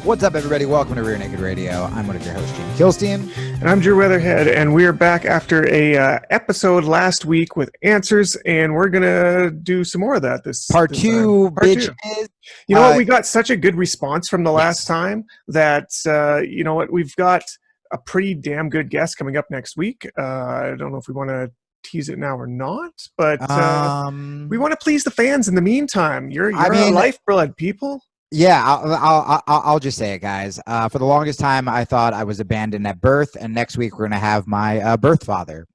What's up, everybody? Welcome to Rear Naked Radio. I'm one of your hosts, Kilstein. And I'm Drew Weatherhead, and we're back after a episode last week with answers, and we're going to do some more of that Part two, bitches. You know what? We got such a good response from the last time that, you know what? We've got a pretty damn good guest coming up next week. I don't know if we want to tease it now or not, but we want to please the fans in the meantime. You're a lifeblood, people. Yeah, I'll just say it, guys. For the longest time, I thought I was abandoned at birth, and next week we're going to have my birth father.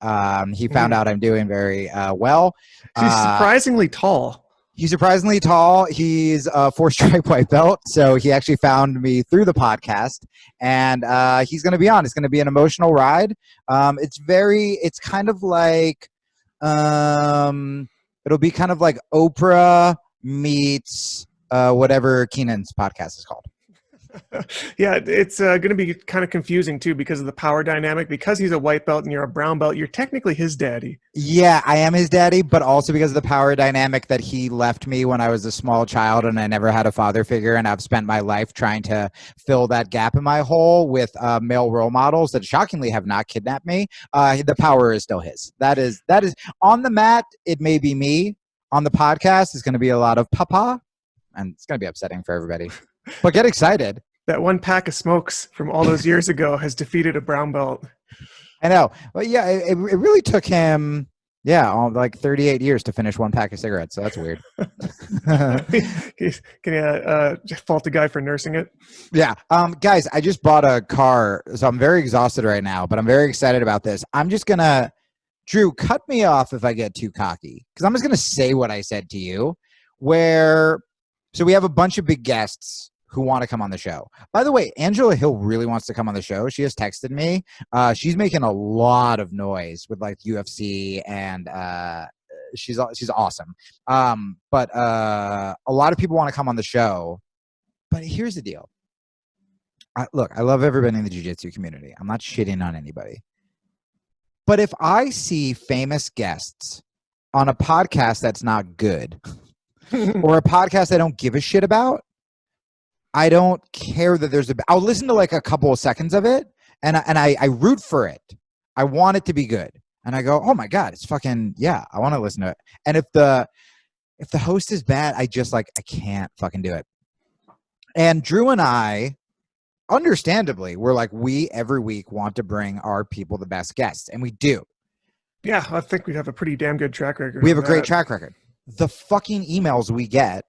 He found out I'm doing very well. He's surprisingly tall. He's surprisingly tall. He's a 4-stripe white belt, so he actually found me through the podcast, and he's going to be on. It's going to be an emotional ride. It's kind of like, it'll be kind of like Oprah meets whatever Keenan's podcast is called. Yeah, it's going to be kind of confusing too because of the power dynamic. Because he's a white belt and you're a brown belt, you're technically his daddy. Yeah, I am his daddy, but also because of the power dynamic that he left me when I was a small child and I never had a father figure, and I've spent my life trying to fill that gap in my hole with male role models that shockingly have not kidnapped me. The power is still his. That is on the mat. It may be me. On the podcast, it's going to be a lot of papa. And it's going to be upsetting for everybody. But get excited. That one pack of smokes from all those years ago has defeated a brown belt. I know. But yeah, it really took him, like 38 years to finish one pack of cigarettes. So that's weird. Can you fault the guy for nursing it? Yeah. Guys, I just bought a car. So I'm very exhausted right now, but I'm very excited about this. I'm just going to, Drew, cut me off if I get too cocky. Because I'm just going to say what I said to you. So we have a bunch of big guests who want to come on the show. By the way, Angela Hill really wants to come on the show. She has texted me. She's making a lot of noise with like UFC, and she's awesome. But a lot of people want to come on the show. But here's the deal. Look, I love everybody in the Jiu-Jitsu community. I'm not shitting on anybody. But if I see famous guests on a podcast that's not good, or a podcast I don't give a shit about, I don't care that I'll listen to like a couple of seconds of it, and I root for it. I want it to be good. And I go, oh my God, it's fucking, yeah, I want to listen to it. And if the host is bad, I can't fucking do it. And Drew and I, understandably, we're like, we every week want to bring our people the best guests, and we do. Yeah, I think we have a pretty damn good track record. We have a great track record. The fucking emails we get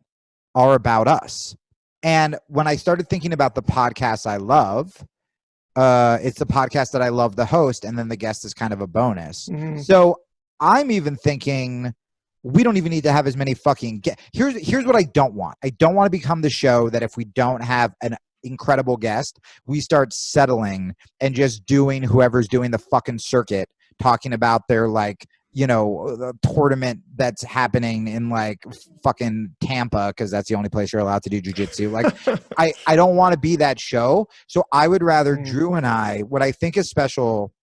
are about us. And when I started thinking about the podcasts I love, it's the podcast that I love the host, and then the guest is kind of a bonus. Mm-hmm. So I'm even thinking we don't even need to have as many fucking Here's what I don't want. I don't want to become the show that if we don't have an incredible guest, we start settling and just doing whoever's doing the fucking circuit, talking about their like, you know, the tournament that's happening in like fucking Tampa, because that's the only place you're allowed to do jiu-jitsu. Like, I don't want to be that show. So I would rather Drew and I, what I think is special,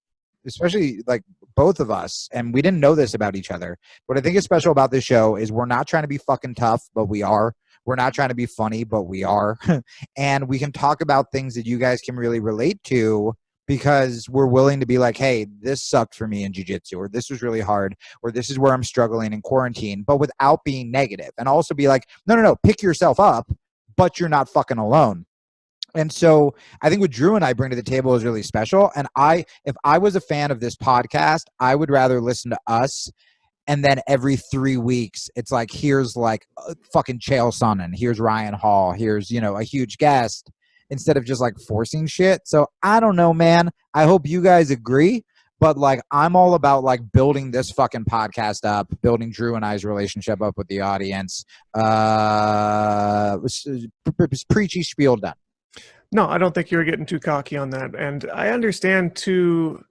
especially like both of us, and we didn't know this about each other, what I think is special about this show is we're not trying to be fucking tough, but we are. We're not trying to be funny, but we are. And we can talk about things that you guys can really relate to, because we're willing to be like, hey, this sucked for me in jiu-jitsu, or this was really hard, or this is where I'm struggling in quarantine, but without being negative. And also be like, no, pick yourself up, but you're not fucking alone. And so I think what Drew and I bring to the table is really special. And if I was a fan of this podcast, I would rather listen to us. And then every 3 weeks, it's like, here's like fucking Chael Sonnen, here's Ryan Hall, here's, you know, a huge guest, instead of just like forcing shit. So I don't know, man. I hope you guys agree. But like, I'm all about like building this fucking podcast up, building Drew and I's relationship up with the audience. Preachy spiel done. No, I don't think you're getting too cocky on that. And I understand too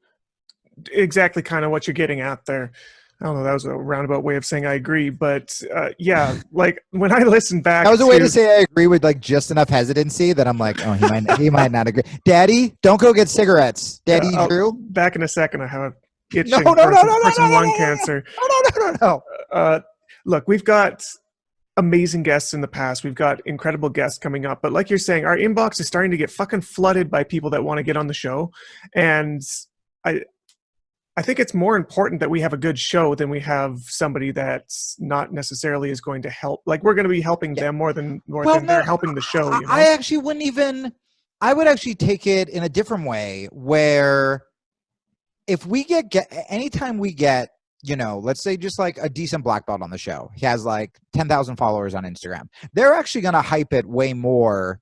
exactly kind of what you're getting at there. I don't know, that was a roundabout way of saying I agree, but yeah, like when I listen back, that was a way to say I agree with like just enough hesitancy that I'm like, oh, he might not agree. Daddy, don't go get cigarettes. Daddy, Drew. Back in a second, I have itching for some lung cancer. No. Look, we've got amazing guests in the past. We've got incredible guests coming up. But like you're saying, our inbox is starting to get fucking flooded by people that want to get on the show. And I think it's more important that we have a good show than we have somebody that's not necessarily is going to help. Like, we're going to be helping them more than they're helping the show. You know? I actually wouldn't even. I would actually take it in a different way, where if we get anytime we get, you know, let's say just like a decent black belt on the show, he has like 10,000 followers on Instagram. They're actually going to hype it way more.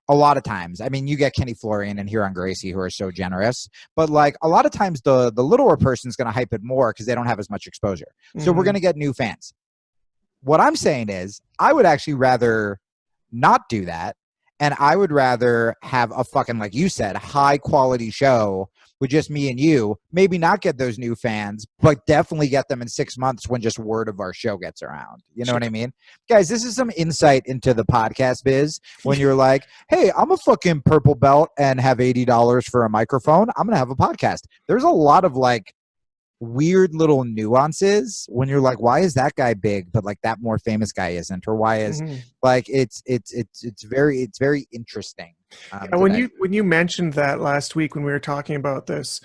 A lot of times, I mean, you get Kenny Florian and Huron Gracie who are so generous, but like a lot of times the littler person's going to hype it more because they don't have as much exposure. So we're going to get new fans. What I'm saying is I would actually rather not do that. And I would rather have a fucking, like you said, high quality show with just me and you, maybe not get those new fans, but definitely get them in 6 months when just word of our show gets around. You know what I mean? Guys, this is some insight into the podcast biz. When you're like, hey, I'm a fucking purple belt and have $80 for a microphone, I'm going to have a podcast. There's a lot of like weird little nuances when you're like, why is that guy big, but like that more famous guy isn't? Or why is like, it's very interesting. When you mentioned that last week when we were talking about this,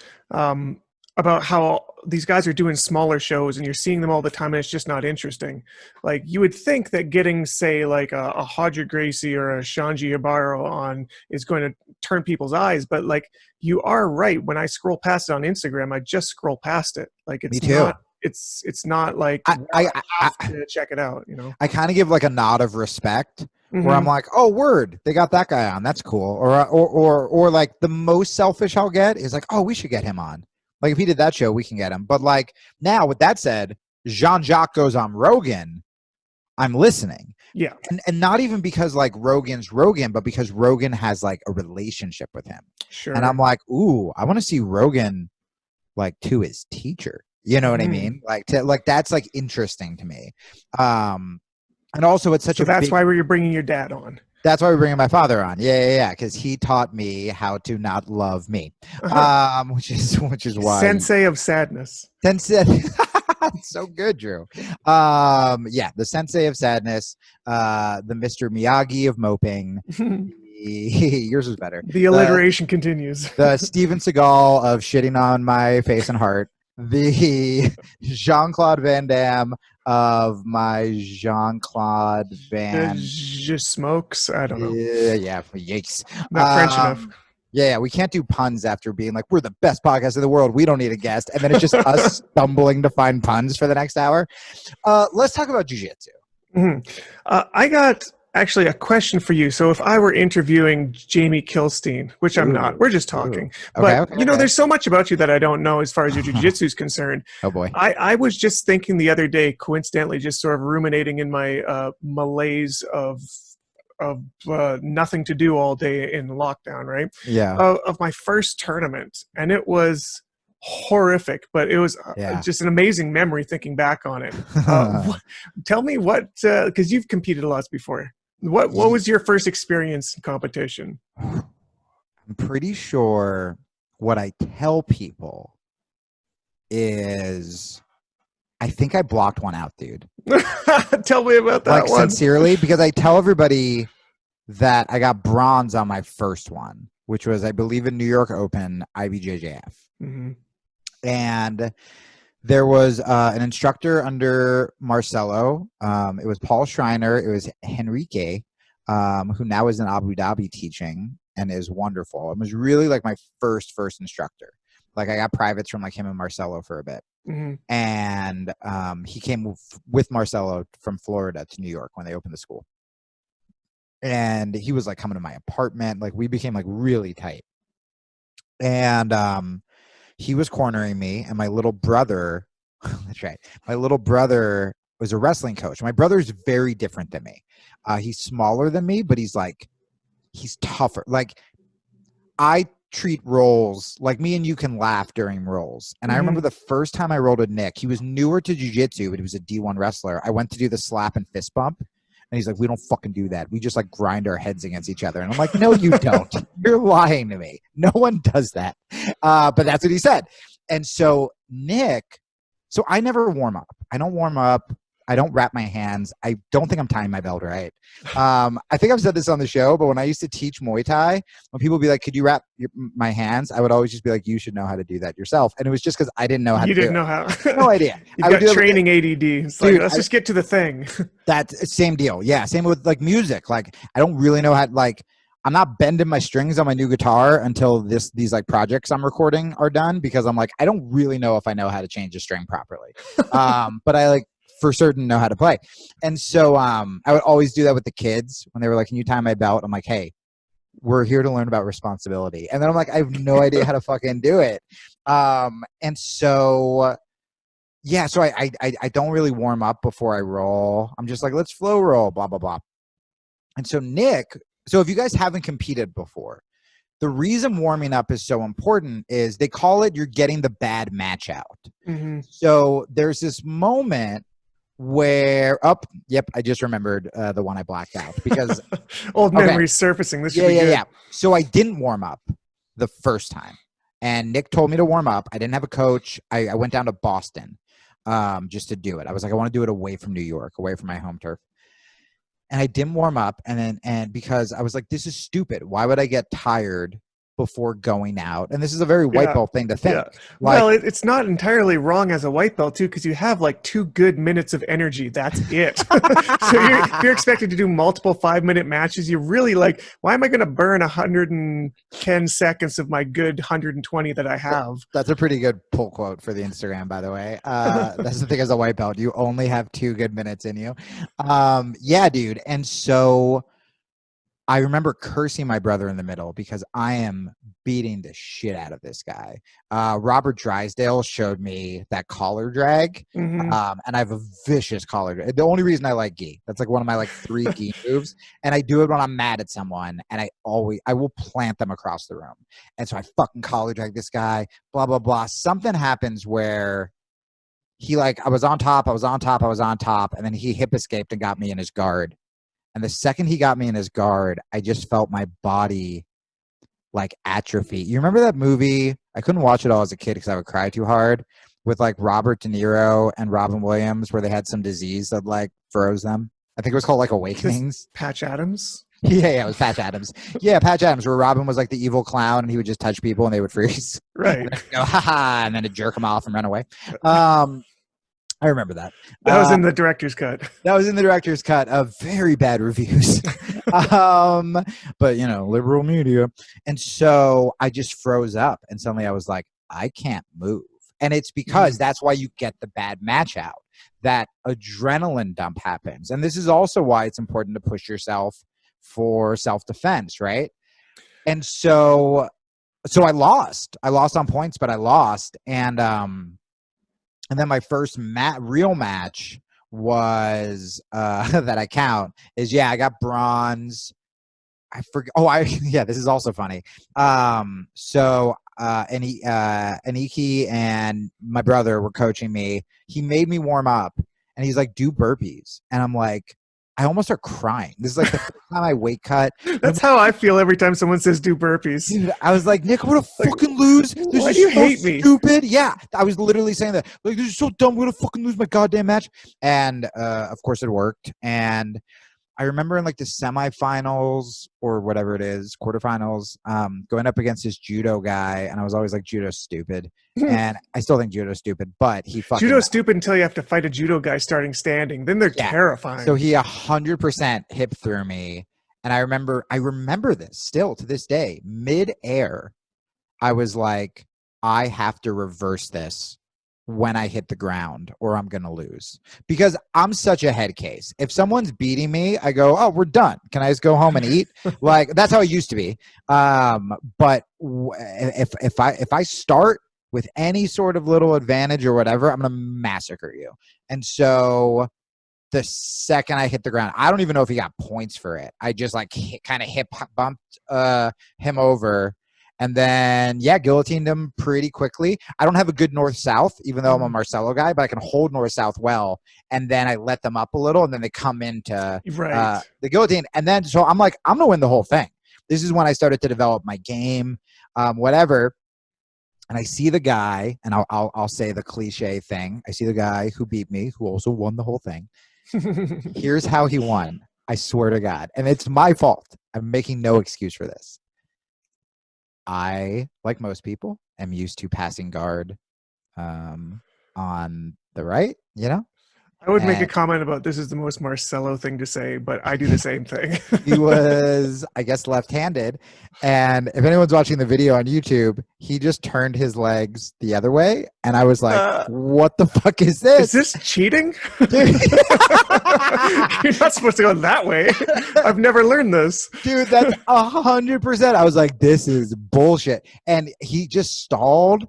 about how these guys are doing smaller shows and you're seeing them all the time and it's just not interesting. Like, you would think that getting, say, like a Hodger Gracie or a Shanji Yabaro on is going to turn people's eyes, but like, you are right. When I scroll past it on Instagram, I just scroll past it. Like, it's not, it's not like I have to check it out, you know? I kind of give like a nod of respect where I'm like, oh, word, they got that guy on. That's cool. Or like the most selfish I'll get is like, oh, we should get him on. Like, if he did that show, we can get him. But like, now with that said, Jean-Jacques goes on Rogan, I'm listening. Yeah. And not even because like Rogan's Rogan, but because Rogan has like a relationship with him. Sure. And I'm like, ooh, I want to see Rogan like to his teacher. You know what I mean? Like, that's like interesting to me. And also it's such a that's why you're bringing your dad on. That's why we're bringing my father on. Yeah. Because he taught me how to not love me, which is why. Sensei of sadness. Sensei. So good, Drew. The Sensei of sadness, the Mr. Miyagi of moping. Yours was better. The alliteration continues. The Steven Seagal of shitting on my face and heart. The Jean-Claude Van Damme of my Jean-Claude Van just smokes. I don't know. Yeah, yikes. Not French enough. Yeah, we can't do puns after being like, we're the best podcast in the world. We don't need a guest. And then it's just us stumbling to find puns for the next hour. Let's talk about Jiu-Jitsu. I got actually a question for you. So if I were interviewing Jamie Kilstein, which I'm not, we're just talking. But, there's so much about you that I don't know as far as your Jiu-Jitsu is concerned. Oh, boy. I was just thinking the other day, coincidentally, just sort of ruminating in my malaise of nothing to do all day in lockdown, right? Yeah. Of my first tournament. And it was horrific, but it was just an amazing memory thinking back on it. Tell me what, because you've competed a lot before. What was your first experience in competition? I'm pretty sure what I tell people is I think I blocked one out, dude. Tell me about that one. Sincerely, because I tell everybody that I got bronze on my first one, which was, I believe, in New York Open IBJJF. And there was an instructor under Marcelo. It was Paul Schreiner. It was Henrique, who now is in Abu Dhabi teaching and is wonderful. It was really like my first instructor. Like, I got privates from like him and Marcelo for a bit. And he came with Marcelo from Florida to New York when they opened the school. And he was like coming to my apartment. Like, we became like really tight. And he was cornering me, and my little brother, that's right. My little brother was a wrestling coach. My brother's very different than me. He's smaller than me, but he's tougher. Like, I treat rolls like me and you can laugh during rolls. And I remember the first time I rolled with Nick, he was newer to jiu-jitsu, but he was a D1 wrestler. I went to do the slap and fist bump, and he's like, we don't fucking do that. We just like grind our heads against each other. And I'm like, no, you don't. You're lying to me. No one does that. But that's what he said. And so Nick, so I never warm up. I don't warm up. I don't wrap my hands. I don't think I'm tying my belt right. I think I've said this on the show, but when I used to teach Muay Thai, when people would be like, could you wrap my hands? I would always just be like, you should know how to do that yourself. And it was just because I didn't know how to do it. You didn't know how. No idea. You've got training ADD. It's like, let's just get to the thing. That's same deal. Yeah. Same with like music. Like I don't really know how, like, I'm not bending my strings on my new guitar until these like projects I'm recording are done, because I'm like, I don't really know if I know how to change a string properly. But I like for certain know how to play. And so I would always do that with the kids when they were like, can you tie my belt? I'm like, hey, we're here to learn about responsibility. And then I'm like, I have no idea how to fucking do it. And so, yeah, so I don't really warm up before I roll. I'm just like, let's flow roll, blah, blah, blah. And so Nick, so if you guys haven't competed before, the reason warming up is so important is they call it you're getting the bad match out. Mm-hmm. So there's this moment where yep, I just remembered the one I blacked out because old memories surfacing. This should be good. Yeah. So I didn't warm up the first time, and Nick told me to warm up. I didn't have a coach. I went down to Boston just to do it. I was like, I want to do it away from New York, away from my home turf. And I didn't warm up, and because I was like, this is stupid. Why would I get tired before going out? And this is a very white belt thing to think. Yeah. Like, well, it's not entirely wrong as a white belt too, because you have like 2 good minutes of energy. That's it. So you're expected to do multiple 5-minute matches. You're really like, why am I going to burn 110 seconds of my good 120 that I have? That's a pretty good pull quote for the Instagram, by the way. That's the thing as a white belt. You only have 2 good minutes in you. Yeah, dude. And so I remember cursing my brother in the middle because I am beating the shit out of this guy. Robert Drysdale showed me that collar drag, and I have a vicious collar drag. The only reason I like gi, that's like one of my like 3 gi moves, and I do it when I'm mad at someone, and I will plant them across the room. And so I fucking collar drag this guy, blah, blah, blah. Something happens where he like, I was on top, and then he hip escaped and got me in his guard. And the second he got me in his guard, I just felt my body like atrophy. You remember that movie? I couldn't watch it all as a kid because I would cry too hard, with like Robert De Niro and Robin Williams, where they had some disease that like froze them. I think it was called like Awakenings. Patch Adams? Yeah, it was Patch Adams. Yeah, Patch Adams, where Robin was like the evil clown and he would just touch people and they would freeze. Right. Go, ha-ha, and then it'd jerk them off and run away. I remember that. That was in the director's cut. That was in the director's cut of very bad reviews. But, you know, liberal media. And so I just froze up. And suddenly I was like, I can't move. And it's because that's why you get the bad match out. That adrenaline dump happens. And this is also why it's important to push yourself for self-defense, right? And so I lost. I lost on points, but I lost. And then my first real match was that I count is, I got bronze. I forget. This is also funny. So Aniki and my brother were coaching me. He made me warm up and he's like, do burpees. And I'm like, I almost start crying. This is like the first time I weight cut. That's how I feel every time someone says do burpees. Dude, I was like, Nick, I'm going to fucking lose. This Why do you hate stupid. Yeah, I was literally saying that. Like, this is so dumb. I'm going to fucking lose my goddamn match. And, of course, it worked. And I remember in like the semifinals or whatever it is, quarterfinals, going up against this judo guy. And I was always like, judo's stupid. And I still think judo's stupid, but he fucking... Judo's stupid until you have to fight a judo guy starting standing. Then they're terrifying. So he 100% hip through me. And I remember this still to this day. Mid-air, I was like, I have to reverse this when I hit the ground or I'm going to lose. Because I'm such a head case. If someone's beating me, I go, oh, we're done. Can I just go home and eat? Like, that's how it used to be. But if I start with any sort of little advantage or whatever, I'm going to massacre you. And so the second I hit the ground, I don't even know if he got points for it. I just like kind of hip bumped him over. And then, guillotined him pretty quickly. I don't have a good north-south, even though I'm a Marcelo guy, but I can hold north-south well. And then I let them up a little, and then they come into the guillotine. And then, so I'm like, I'm going to win the whole thing. This is when I started to develop my game, whatever. And I see the guy, and I'll say the cliche thing. I see the guy who beat me, who also won the whole thing. Here's how he won. I swear to God. And it's my fault. I'm making no excuse for this. I, like most people, am used to passing guard on the right, you know? I would make a comment about this is the most Marcelo thing to say, but I do the same thing. He was, I guess, left-handed. And if anyone's watching the video on YouTube, he just turned his legs the other way. And I was like, what the fuck is this? Is this cheating? You're not supposed to go that way. I've never learned this. Dude, that's 100%. I was like, this is bullshit. And he just stalled.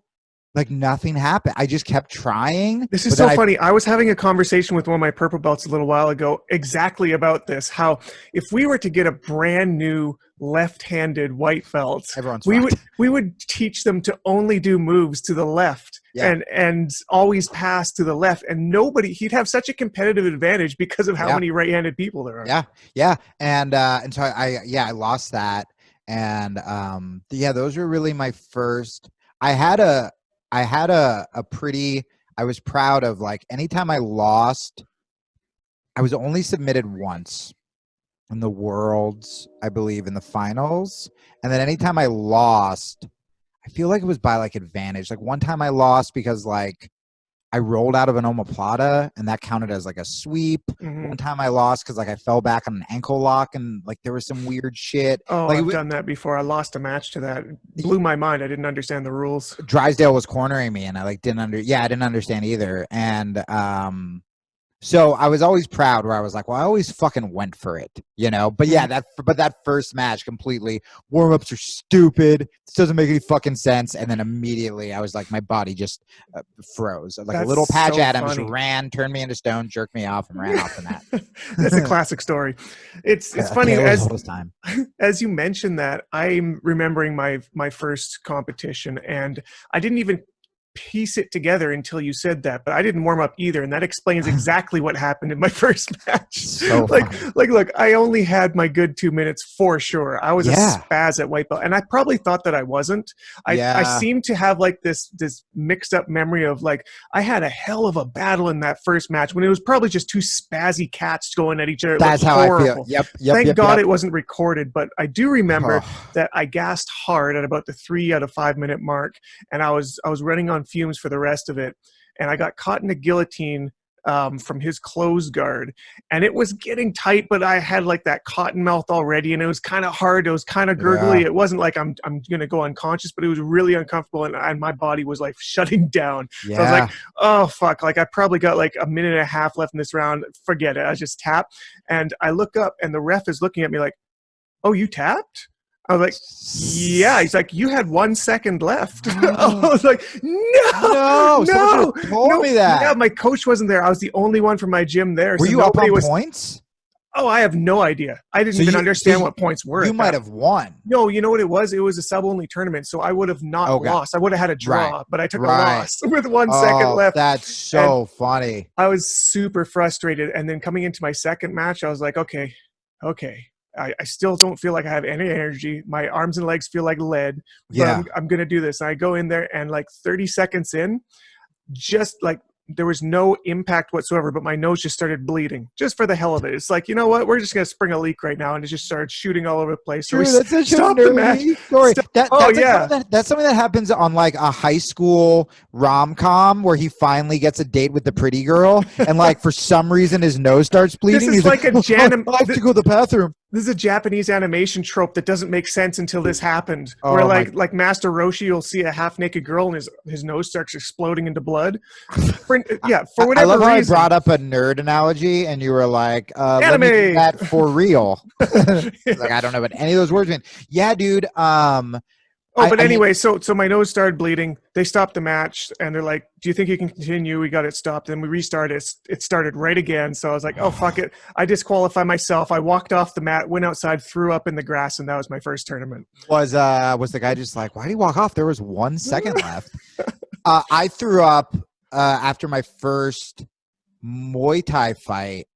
Like nothing happened. I just kept trying. This is so funny. I was having a conversation with one of my purple belts a little while ago exactly about this. How if we were to get a brand new left-handed white belt, we would teach them to only do moves to the left and always pass to the left. And he'd have such a competitive advantage because of how many right-handed people there are. Yeah. And so I lost that. And those were really my first. I was proud of, like, anytime I lost, I was only submitted once in the Worlds, I believe, in the finals. And then anytime I lost, I feel like it was by, like, advantage. Like, one time I lost because, like, I rolled out of an omoplata, and that counted as, like, a sweep. Mm-hmm. One time I lost because, like, I fell back on an ankle lock, and, like, there was some weird shit. Oh, like, I've done that before. I lost a match to that. It blew my mind. I didn't understand the rules. Drysdale was cornering me, and I, like, I didn't understand either. And so I was always proud where I was like, well, I always fucking went for it, you know? But yeah, that first match completely, warm-ups are stupid. This doesn't make any fucking sense. And then immediately I was like, my body just froze. Like That's a little Patch so Adams funny. turned me into stone, jerked me off, and ran off the mat. That's a classic story. It's funny as you mentioned that. I'm remembering my first competition, and I didn't even piece it together until you said that, but I didn't warm up either, and that explains exactly what happened in my first match. So look, I only had my good 2 minutes for sure. I was a spaz at white belt, and I probably thought that I wasn't. I seem to have like this mixed up memory of, like, I had a hell of a battle in that first match when it was probably just two spazzy cats going at each other. That's how horrible. I feel. Thank God it wasn't recorded, but I do remember that I gassed hard at about the 3 out of 5 minute mark, and I was running on fumes for the rest of it, and I got caught in a guillotine from his close guard, and it was getting tight, but I had like that cotton mouth already, and it was kind of hard. It was kind of gurgly. It wasn't like I'm gonna go unconscious, but it was really uncomfortable, and my body was like shutting down. So I was like, oh fuck, like I probably got like a minute and a half left in this round. Forget it. I just tapped, and I look up, and the ref is looking at me like, oh, you tapped? I was like, yeah. He's like, you had 1 second left. I was like, no. Told me that. Yeah, my coach wasn't there. I was the only one from my gym there. Were you up on points? Oh, I have no idea. I didn't even understand what points were. You might have won. No, you know what it was? It was a sub-only tournament, so I would have not lost. I would have had a draw, but I took a loss with 1 second left. That's so funny. I was super frustrated, and then coming into my second match, I was like, okay. I still don't feel like I have any energy. My arms and legs feel like lead. But I'm going to do this. And I go in there, and like 30 seconds in, just like there was no impact whatsoever, but my nose just started bleeding just for the hell of it. It's like, you know what? We're just going to spring a leak right now. And it just started shooting all over the place. So that's such a nerdy story. That's something that happens on like a high school rom-com where he finally gets a date with the pretty girl. And like for some reason his nose starts bleeding. This is like a I have to go to the bathroom. This is a Japanese animation trope that doesn't make sense until this happened. Where like Master Roshi, you'll see a half-naked girl and his nose starts exploding into blood. For whatever I love how reason. I brought up a nerd analogy and you were like, anime. Let me do that for real. Like, I don't know what any of those words mean. Yeah, dude. Anyway, so my nose started bleeding. They stopped the match, and they're like, do you think you can continue? We got it stopped. Then we restarted. It started right again. So I was like, oh, fuck it. I disqualify myself. I walked off the mat, went outside, threw up in the grass, and that was my first tournament. Was the guy just like, why did he walk off? There was 1 second left. I threw up after my first Muay Thai fight.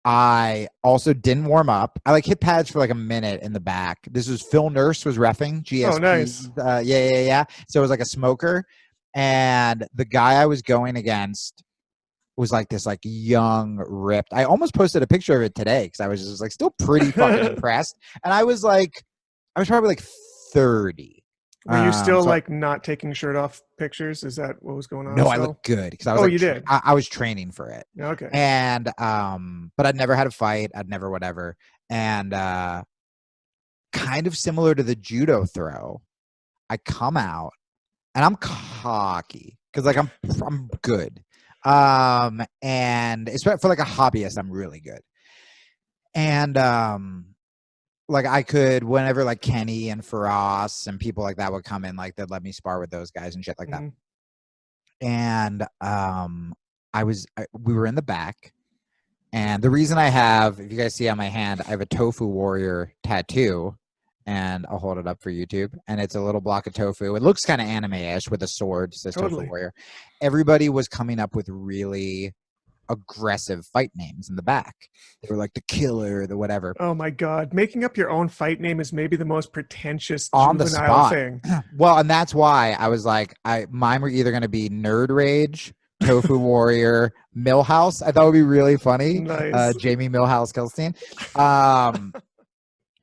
I also didn't warm up. I like hit pads for like a minute in the back. This was Phil Nurse was reffing GSP. Oh, nice. Yeah. So it was like a smoker. And the guy I was going against was like this like young, ripped. I almost posted a picture of it today because I was just like still pretty fucking impressed. And I was probably like 30. Were you still like not taking shirt off pictures? Is that what was going on? No, I looked good because I was. Oh, you did. I was training for it. Okay. And but I'd never had a fight. I'd never whatever. And kind of similar to the judo throw, I come out and I'm cocky because like I'm good. And especially for like a hobbyist, I'm really good. And like I could, whenever like Kenny and Faraz and people like that would come in, like they'd let me spar with those guys and shit like that. And we were in the back, and the reason I have, if you guys see on my hand, I have a tofu warrior tattoo, and I'll hold it up for YouTube, and it's a little block of tofu. It looks kind of anime-ish with a sword. It says Tofu Warrior. Everybody was coming up with really aggressive fight names in the back. They were like the killer, the whatever. Oh my god, making up your own fight name is maybe the most pretentious on the spot thing. Well, and that's why I was like, mine were either going to be Nerd Rage, Tofu Warrior, Millhouse. I thought it would be really funny. Nice. Jamie Millhouse Kilstein.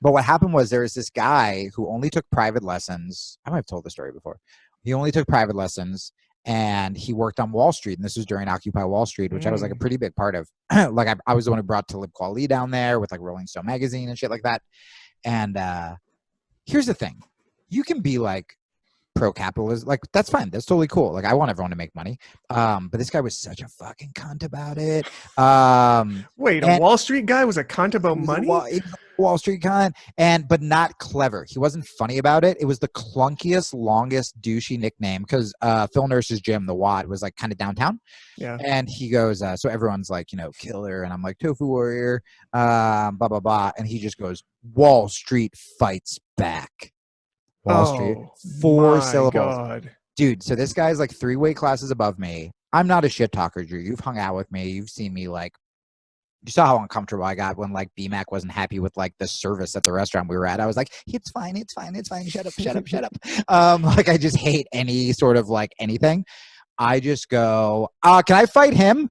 But what happened was there was this guy who only took private lessons. I might have told the story before. He only took private lessons. And he worked on Wall Street, and this was during Occupy Wall Street, which I was like a pretty big part of. Like I was the one who brought Talib Kweli down there with like Rolling Stone magazine and shit like that. And here's the thing: you can be like pro-capitalist, like that's fine, that's totally cool. Like I want everyone to make money, but this guy was such a fucking cunt about it. Wait, a Wall Street guy was a cunt about money? He was a Wall Street cunt, but not clever. He wasn't funny about it. It was the clunkiest, longest, douchey nickname because Phil Nurse's gym, the Watt, was like kind of downtown. Yeah. And he goes, so everyone's like, killer, and I'm like Tofu Warrior, blah blah blah, and he just goes, Wall Street fights back. Wall Street, 4 syllables. God. Dude, so this guy's like 3 weight classes above me. I'm not a shit talker, Drew. You've hung out with me. You've seen me like, you saw how uncomfortable I got when like BMAC wasn't happy with like the service at the restaurant we were at. I was like, it's fine. Shut up. Like I just hate any sort of like anything. I just go, can I fight him?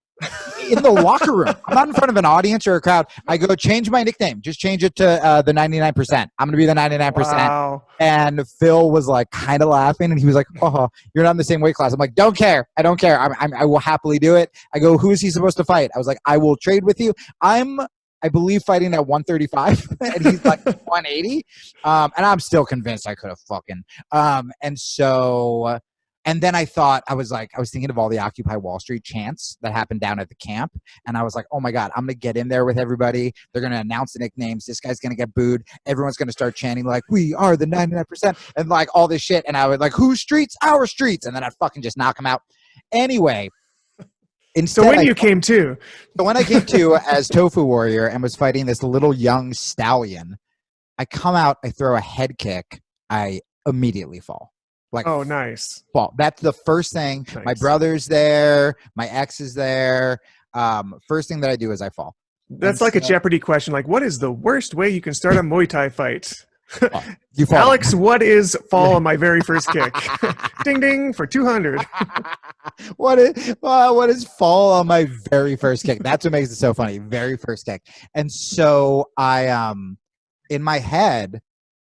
In the locker room. I'm not in front of an audience or a crowd. I go, change my nickname. Just change it to the 99%. I'm going to be the 99%. Wow. And Phil was like kind of laughing, and he was like, oh, you're not in the same weight class. I'm like, don't care. I don't care. I will happily do it. I go, who is he supposed to fight? I was like, I will trade with you. I believe fighting at 135 and he's like 180. And I'm still convinced I could have fucking. And then I was thinking of all the Occupy Wall Street chants that happened down at the camp. And I was like, oh my God, I'm going to get in there with everybody. They're going to announce the nicknames. This guy's going to get booed. Everyone's going to start chanting like, we are the 99% and like all this shit. And I was like, whose streets? Our streets. And then I'd fucking just knock him out. Anyway. So when you came to as Tofu Warrior and was fighting this little young stallion, I come out, I throw a head kick. I immediately fall. Like, oh, nice. Well, that's the first thing. Nice. My brother's there. My ex is there. First thing that I do is I fall. That's like a Jeopardy question. Like, what is the worst way you can start a Muay Thai fight? You fall. Alex, what is fall on my very first kick? Ding, ding for 200. What is fall on my very first kick? That's what makes it so funny. Very first kick. And so I, in my head,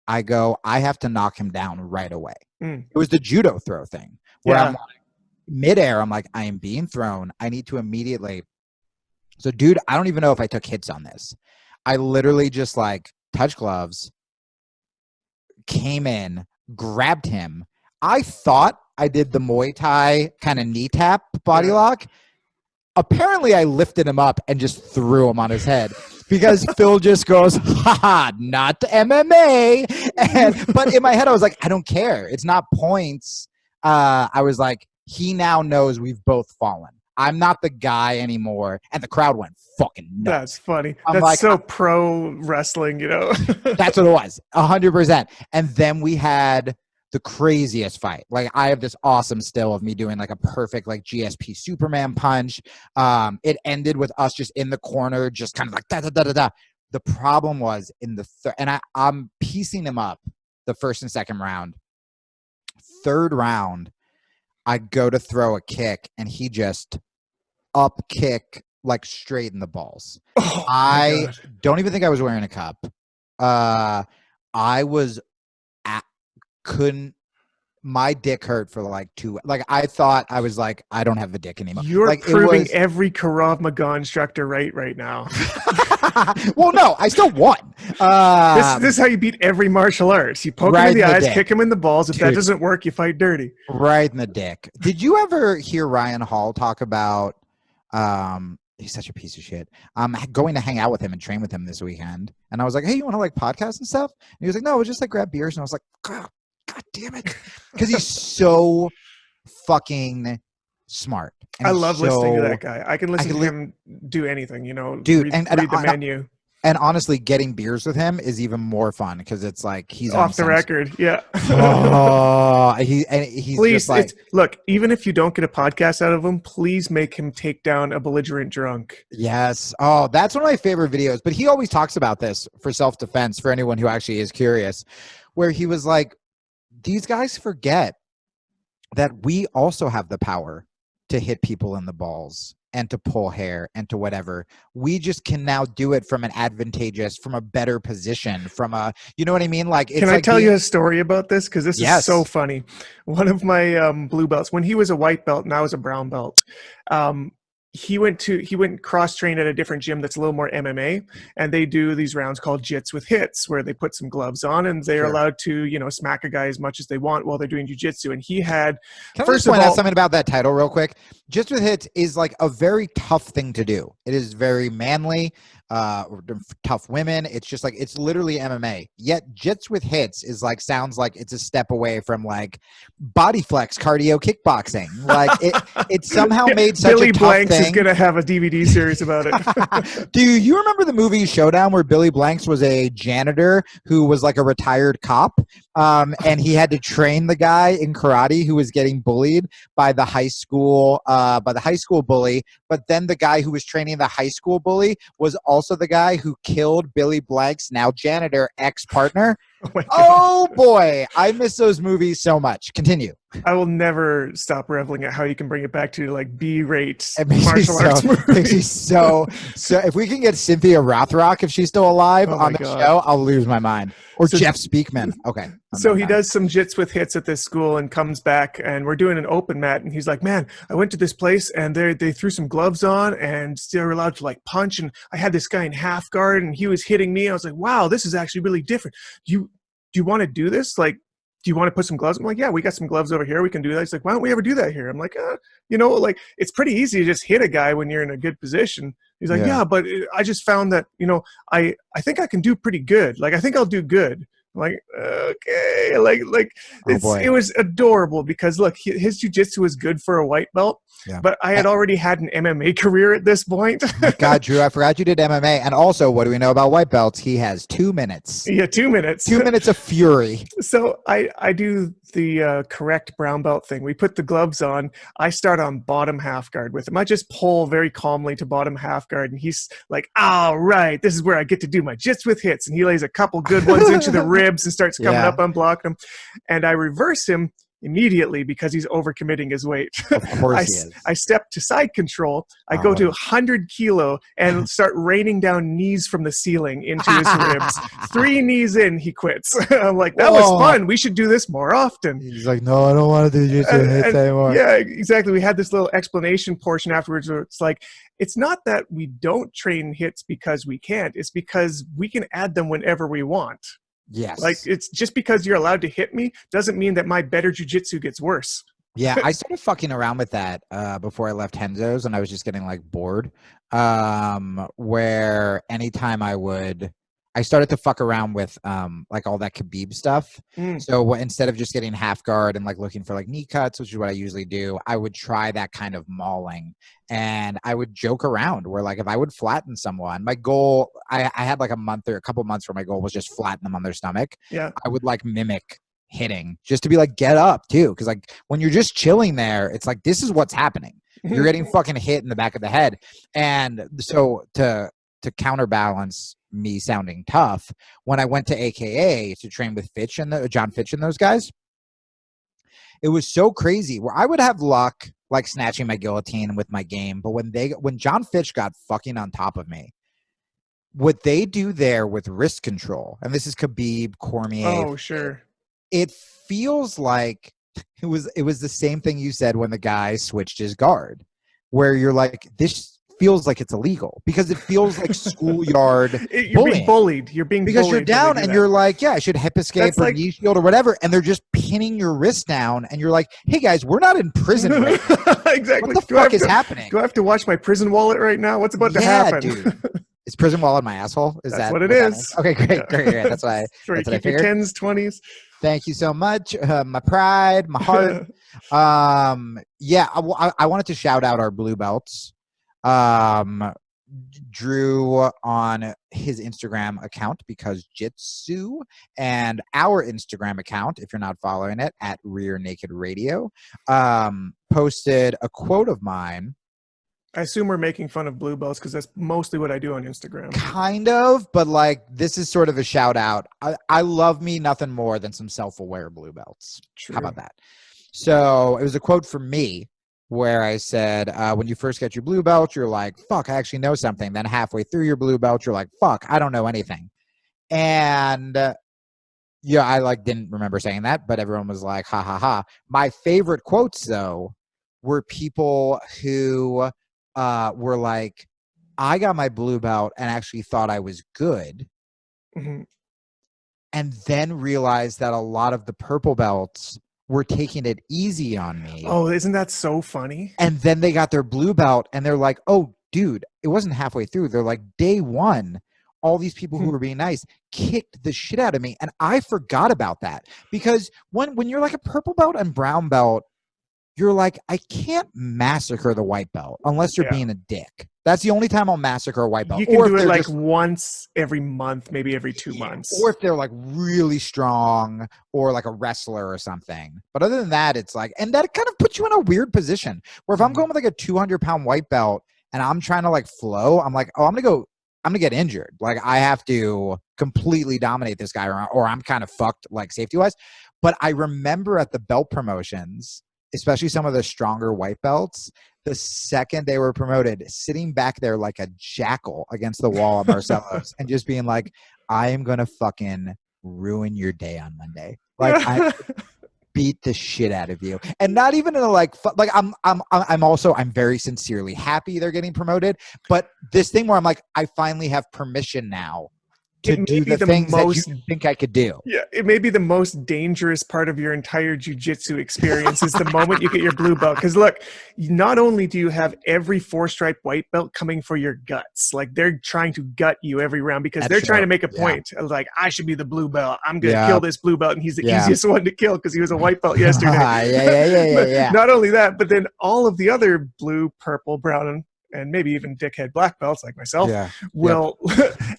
I go, I have to knock him down right away. It was the judo throw thing where I'm like, midair. I'm like, I am being thrown. I need to immediately. So, dude, I don't even know if I took hits on this. I literally just like touch gloves, came in, grabbed him. I thought I did the Muay Thai kind of knee tap body lock. Apparently, I lifted him up and just threw him on his head. Because Phil just goes, haha, not MMA. But in my head, I was like, I don't care. It's not points. I was like, he now knows we've both fallen. I'm not the guy anymore. And the crowd went fucking nuts. That's funny. That's like, so pro wrestling, That's what it was, 100%. And then we had the craziest fight. Like I have this awesome still of me doing like a perfect like GSP Superman punch. It ended with us just in the corner, just kind of like da da da da da. The problem was in the and I'm piecing him up the first and second round. Third round, I go to throw a kick and he just up kick like straight in the balls. Oh, I don't even think I was wearing a cup. I was my dick hurt for like 2, like I thought I was like, I don't have a dick anymore. You're like, proving every Krav Maga instructor right now. Well, no, I still won. This is how you beat every martial arts. You poke him in the eyes, kick him in the balls. If that doesn't work, you fight dirty. Right in the dick. Did you ever hear Ryan Hall talk about, he's such a piece of shit. I'm going to hang out with him and train with him this weekend. And I was like, hey, you want to like podcast and stuff? And he was like, no, we'll just like grab beers. And I was like, God damn it. Because he's so fucking smart. I love listening to that guy. I can listen to him do anything, you know, dude, read the menu. And honestly, getting beers with him is even more fun because it's like he's off the record. Yeah. He's please, just like, look, even if you don't get a podcast out of him, please make him take down a belligerent drunk. Yes. Oh, that's one of my favorite videos. But he always talks about this for self-defense for anyone who actually is curious, where he was like, these guys forget that we also have the power to hit people in the balls and to pull hair and to whatever. We just can now do it from a better position, from a, you know what I mean? Like, it's can I tell you a story about this? Because this is so funny. One of my blue belts, when he was a white belt and I was a brown belt, he went cross-train at a different gym that's a little more MMA, and they do these rounds called jits with hits, where they put some gloves on and they're allowed to, you know, smack a guy as much as they want while they're doing jiu-jitsu. And he had, can I just point out something about that title real quick? Jits with hits is like a very tough thing to do. It is very manly, tough women. It's just like, it's literally MMA. Yet jits with hits is like, sounds like it's a step away from like body flex cardio kickboxing. Like it somehow made such Billy a tough Blanks thing. Is gonna have a DVD series about it. Do you remember the movie Showdown, where Billy Blanks was a janitor who was like a retired cop, and he had to train the guy in karate who was getting bullied by the high school bully, but then the guy who was training the high school bully was also the guy who killed Billy Blanks' now janitor ex-partner. Oh boy, I miss those movies so much. Continue. I will never stop reveling at how you can bring it back to like B-rate martial arts movies. So if we can get Cynthia Rothrock, if she's still alive on the show, I'll lose my mind. Or Jeff Speakman. Okay. So he does some jits with hits at this school and comes back, and we're doing an open mat, and he's like, man, I went to this place and they threw some gloves on and they were allowed to like punch, and I had this guy in half guard and he was hitting me. I was like, wow, this is actually really different. Do you want to do this? Like, do you want to put some gloves? I'm like, yeah, we got some gloves over here. We can do that. He's like, why don't we ever do that here? I'm like, you know, like it's pretty easy to just hit a guy when you're in a good position. He's like, yeah, but I just found that, you know, I think I can do pretty good. Like, I think I'll do good. I'm like, okay, it was adorable because look, his jiu-jitsu was good for a white belt, but I had already had an MMA career at this point. God, Drew, I forgot you did MMA. And also, what do we know about white belts? He has 2 minutes. Yeah, 2 minutes. 2 minutes of fury. So I do the correct brown belt thing. We put the gloves on. I start on bottom half guard with him. I just pull very calmly to bottom half guard, and he's like, all right, this is where I get to do my jits with hits. And he lays a couple good ones into the ribs and starts coming up, unblocking them. And I reverse him immediately because he's overcommitting his weight. Of course he is. I step to side control. I go to 100 kilo and start raining down knees from the ceiling into his ribs. 3 knees in, he quits. I'm like, that was fun. We should do this more often. He's like, no, I don't want to do jiu-jitsu hits anymore. Yeah, exactly. We had this little explanation portion afterwards where it's like, it's not that we don't train hits because we can't. It's because we can add them whenever we want. Yes. Like, it's just because you're allowed to hit me doesn't mean that my better jiu-jitsu gets worse. Yeah, I started fucking around with that before I left Henzo's, and I was just getting like bored. Where anytime I started to fuck around with like all that Khabib stuff. So instead of just getting half guard and like looking for like knee cuts, which is what I usually do, I would try that kind of mauling, and I would joke around where like if I would flatten someone, my goal, I had like a month or a couple months where my goal was just flatten them on their stomach. Yeah, I would like mimic hitting just to be like, get up too. Because like when you're just chilling there, it's like, this is what's happening. You're getting fucking hit in the back of the head. And so to counterbalance me sounding tough, when I went to AKA to train with Fitch and John Fitch and those guys, it was so crazy where I would have luck like snatching my guillotine with my game. But when John Fitch got fucking on top of me, what they do there with wrist control, and this is Khabib, Cormier. Oh, sure. It feels like it was the same thing you said when the guy switched his guard, where you're like, this feels like it's illegal because it feels like schoolyard You're being bullied. You're being because bullied you're down and you're like, yeah, I should hip escape That's or like, knee shield or whatever, and they're just pinning your wrist down, and you're like, hey guys, we're not in prison right now. Exactly. What the fuck is happening? Do I have to watch my prison wallet right now? What's about to happen? Dude. Is prison wallet my asshole? Is that's that what it is? Okay, great. That's what I. Sorry, that's what I keep your figured. 10s, 20s. Thank you so much. My pride, my heart. Yeah, I wanted to shout out our blue belts. Drew on his Instagram account, because Jitsu, and our Instagram account, if you're not following it, at Rear Naked Radio, posted a quote of mine. I assume we're making fun of blue belts because that's mostly what I do on Instagram. Kind of, but like this is sort of a shout out. I love me nothing more than some self-aware blue belts. True. How about that? So it was a quote from me where I said, when you first get your blue belt, you're like, fuck, I actually know something. Then halfway through your blue belt, you're like, fuck, I don't know anything. And yeah, I like didn't remember saying that, but everyone was like, ha ha ha. My favorite quotes though were people who were like, I got my blue belt and actually thought I was good. Mm-hmm. And then realized that a lot of the purple belts were taking it easy on me. Oh, isn't that so funny? And then they got their blue belt and they're like, oh, dude, it wasn't halfway through. They're like, day one, all these people who were being nice kicked the shit out of me. And I forgot about that because when you're like a purple belt and brown belt, you're like, I can't massacre the white belt unless you're being a dick. That's the only time I'll massacre a white belt. You can do it like once every month, maybe every 2 months. Or if they're like really strong or like a wrestler or something. But other than that, it's like, and that kind of puts you in a weird position where if I'm going with like a 200-pound white belt and I'm trying to like flow, I'm like, oh, I'm going to get injured. Like I have to completely dominate this guy or I'm kind of fucked like safety wise. But I remember at the belt promotions, especially some of the stronger white belts, the second they were promoted, sitting back there like a jackal against the wall of Marcelo's and just being like, I am going to fucking ruin your day on Monday. Like I beat the shit out of you. And not even in a like I'm very sincerely happy they're getting promoted, but this thing where I'm like, I finally have permission now to do the things that you think I could do. Yeah, it may be the most dangerous part of your entire jiu-jitsu experience is the moment you get your blue belt. Because look, not only do you have every 4-stripe white belt coming for your guts, like they're trying to gut you every round because they're trying to make a point. Like, I should be the blue belt. I'm going to kill this blue belt. And he's the easiest one to kill because he was a white belt yesterday. Yeah. Not only that, but then all of the other blue, purple, brown, and maybe even dickhead black belts like myself will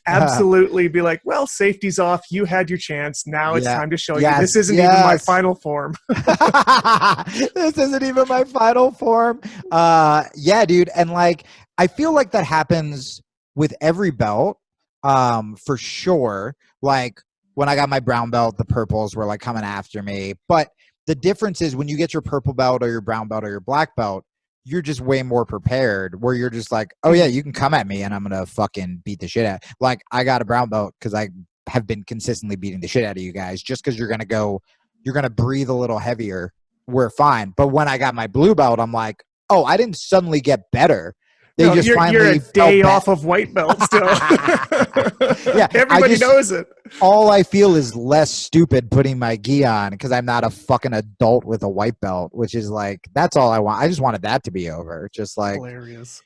absolutely be like, well, safety's off. You had your chance. Now it's time to show you. This isn't even my final form. This isn't even my final form. Yeah, dude. And like, I feel like that happens with every belt for sure. Like when I got my brown belt, the purples were like coming after me. But the difference is when you get your purple belt or your brown belt or your black belt, you're just way more prepared where you're just like, oh yeah, you can come at me and I'm going to fucking beat the shit out. Like I got a brown belt because I have been consistently beating the shit out of you guys. Just because you're going to breathe a little heavier, we're fine. But when I got my blue belt, I'm like, oh, I didn't suddenly get better. You're a day off of white belt still. Yeah, everybody knows it. All I feel is less stupid putting my gi on because I'm not a fucking adult with a white belt, which is like, that's all I want. I just wanted that to be over. Just like hilarious.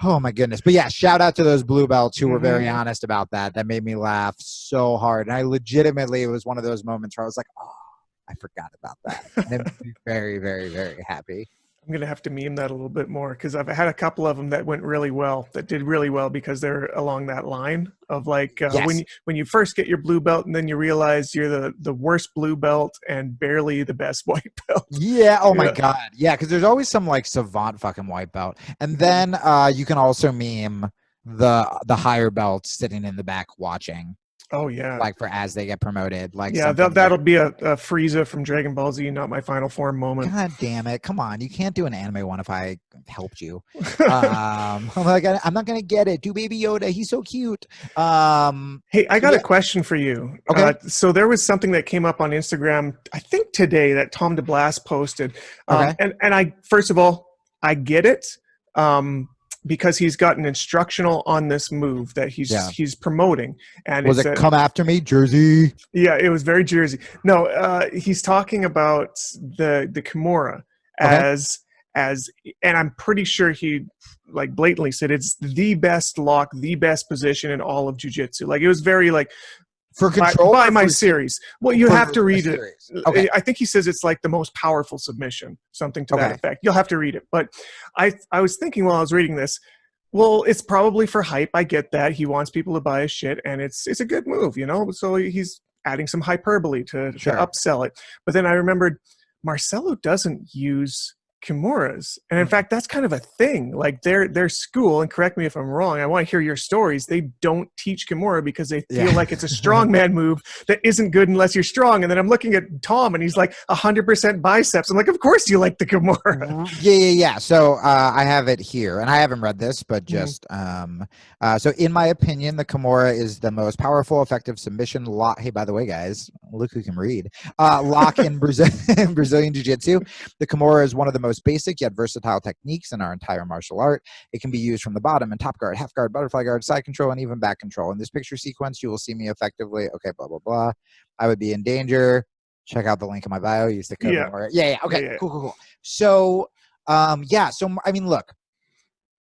Oh my goodness. But yeah, shout out to those blue belts who were very honest about that. That made me laugh so hard. And I legitimately, it was one of those moments where I was like, oh, I forgot about that. And it made me very, very, very happy. I'm going to have to meme that a little bit more because I've had a couple of them that went really well, that did really well because they're along that line of like Yes. when you first get your blue belt and then you realize you're the worst blue belt and barely the best white belt. Yeah. Oh my Yeah. God. Yeah. Because there's always some like savant fucking white belt, and then you can also meme the higher belts sitting in the back watching, Oh yeah. like for as they get promoted. Like Yeah, something. that'll be a Frieza from Dragon Ball Z, not my final form moment. God damn it! Come on, you can't do an anime one if I helped you. I'm like, I'm not gonna get it. Do Baby Yoda? He's so cute. Hey, I got a question for you. Okay. So there was something that came up on Instagram, I think today, that Tom DeBlas posted. Okay. And I, first of all, I get it. Because he's got an instructional on this move that he's promoting, and Was it come after me, Jersey? Yeah, it was very Jersey. No, he's talking about the Kimura as, and I'm pretty sure he like blatantly said it's the best lock, the best position in all of jiu-jitsu. Like it was very like For control by my for, series. Well, you have to read it. Okay. I think he says it's like the most powerful submission, something to that Okay. effect. You'll have to read it. But I was thinking while I was reading this, well, it's probably for hype. I get that. He wants people to buy his shit, and it's a good move, you know? So he's adding some hyperbole to upsell it. But then I remembered Marcelo doesn't use Kimuras. And in fact, that's kind of a thing. Like their school, and correct me if I'm wrong, I want to hear your stories. They don't teach Kimura because they feel like it's a strongman move that isn't good unless you're strong. And then I'm looking at Tom and he's like 100% biceps. I'm like, of course you like the Kimura. Yeah. So I have it here, and I haven't read this, but just so in my opinion, the Kimura is the most powerful, effective submission lock. Hey, by the way, guys, look who can read. Lock in Brazilian Jiu-Jitsu. The Kimura is one of the most basic yet versatile techniques in our entire martial art. It can be used from the bottom and top guard, half guard, butterfly guard, side control, and even back control. In this picture sequence, you will see me effectively. Okay, blah blah blah. I would be in danger. Check out the link in my bio. Use the code. Yeah. Okay. Cool. So, So I mean, look,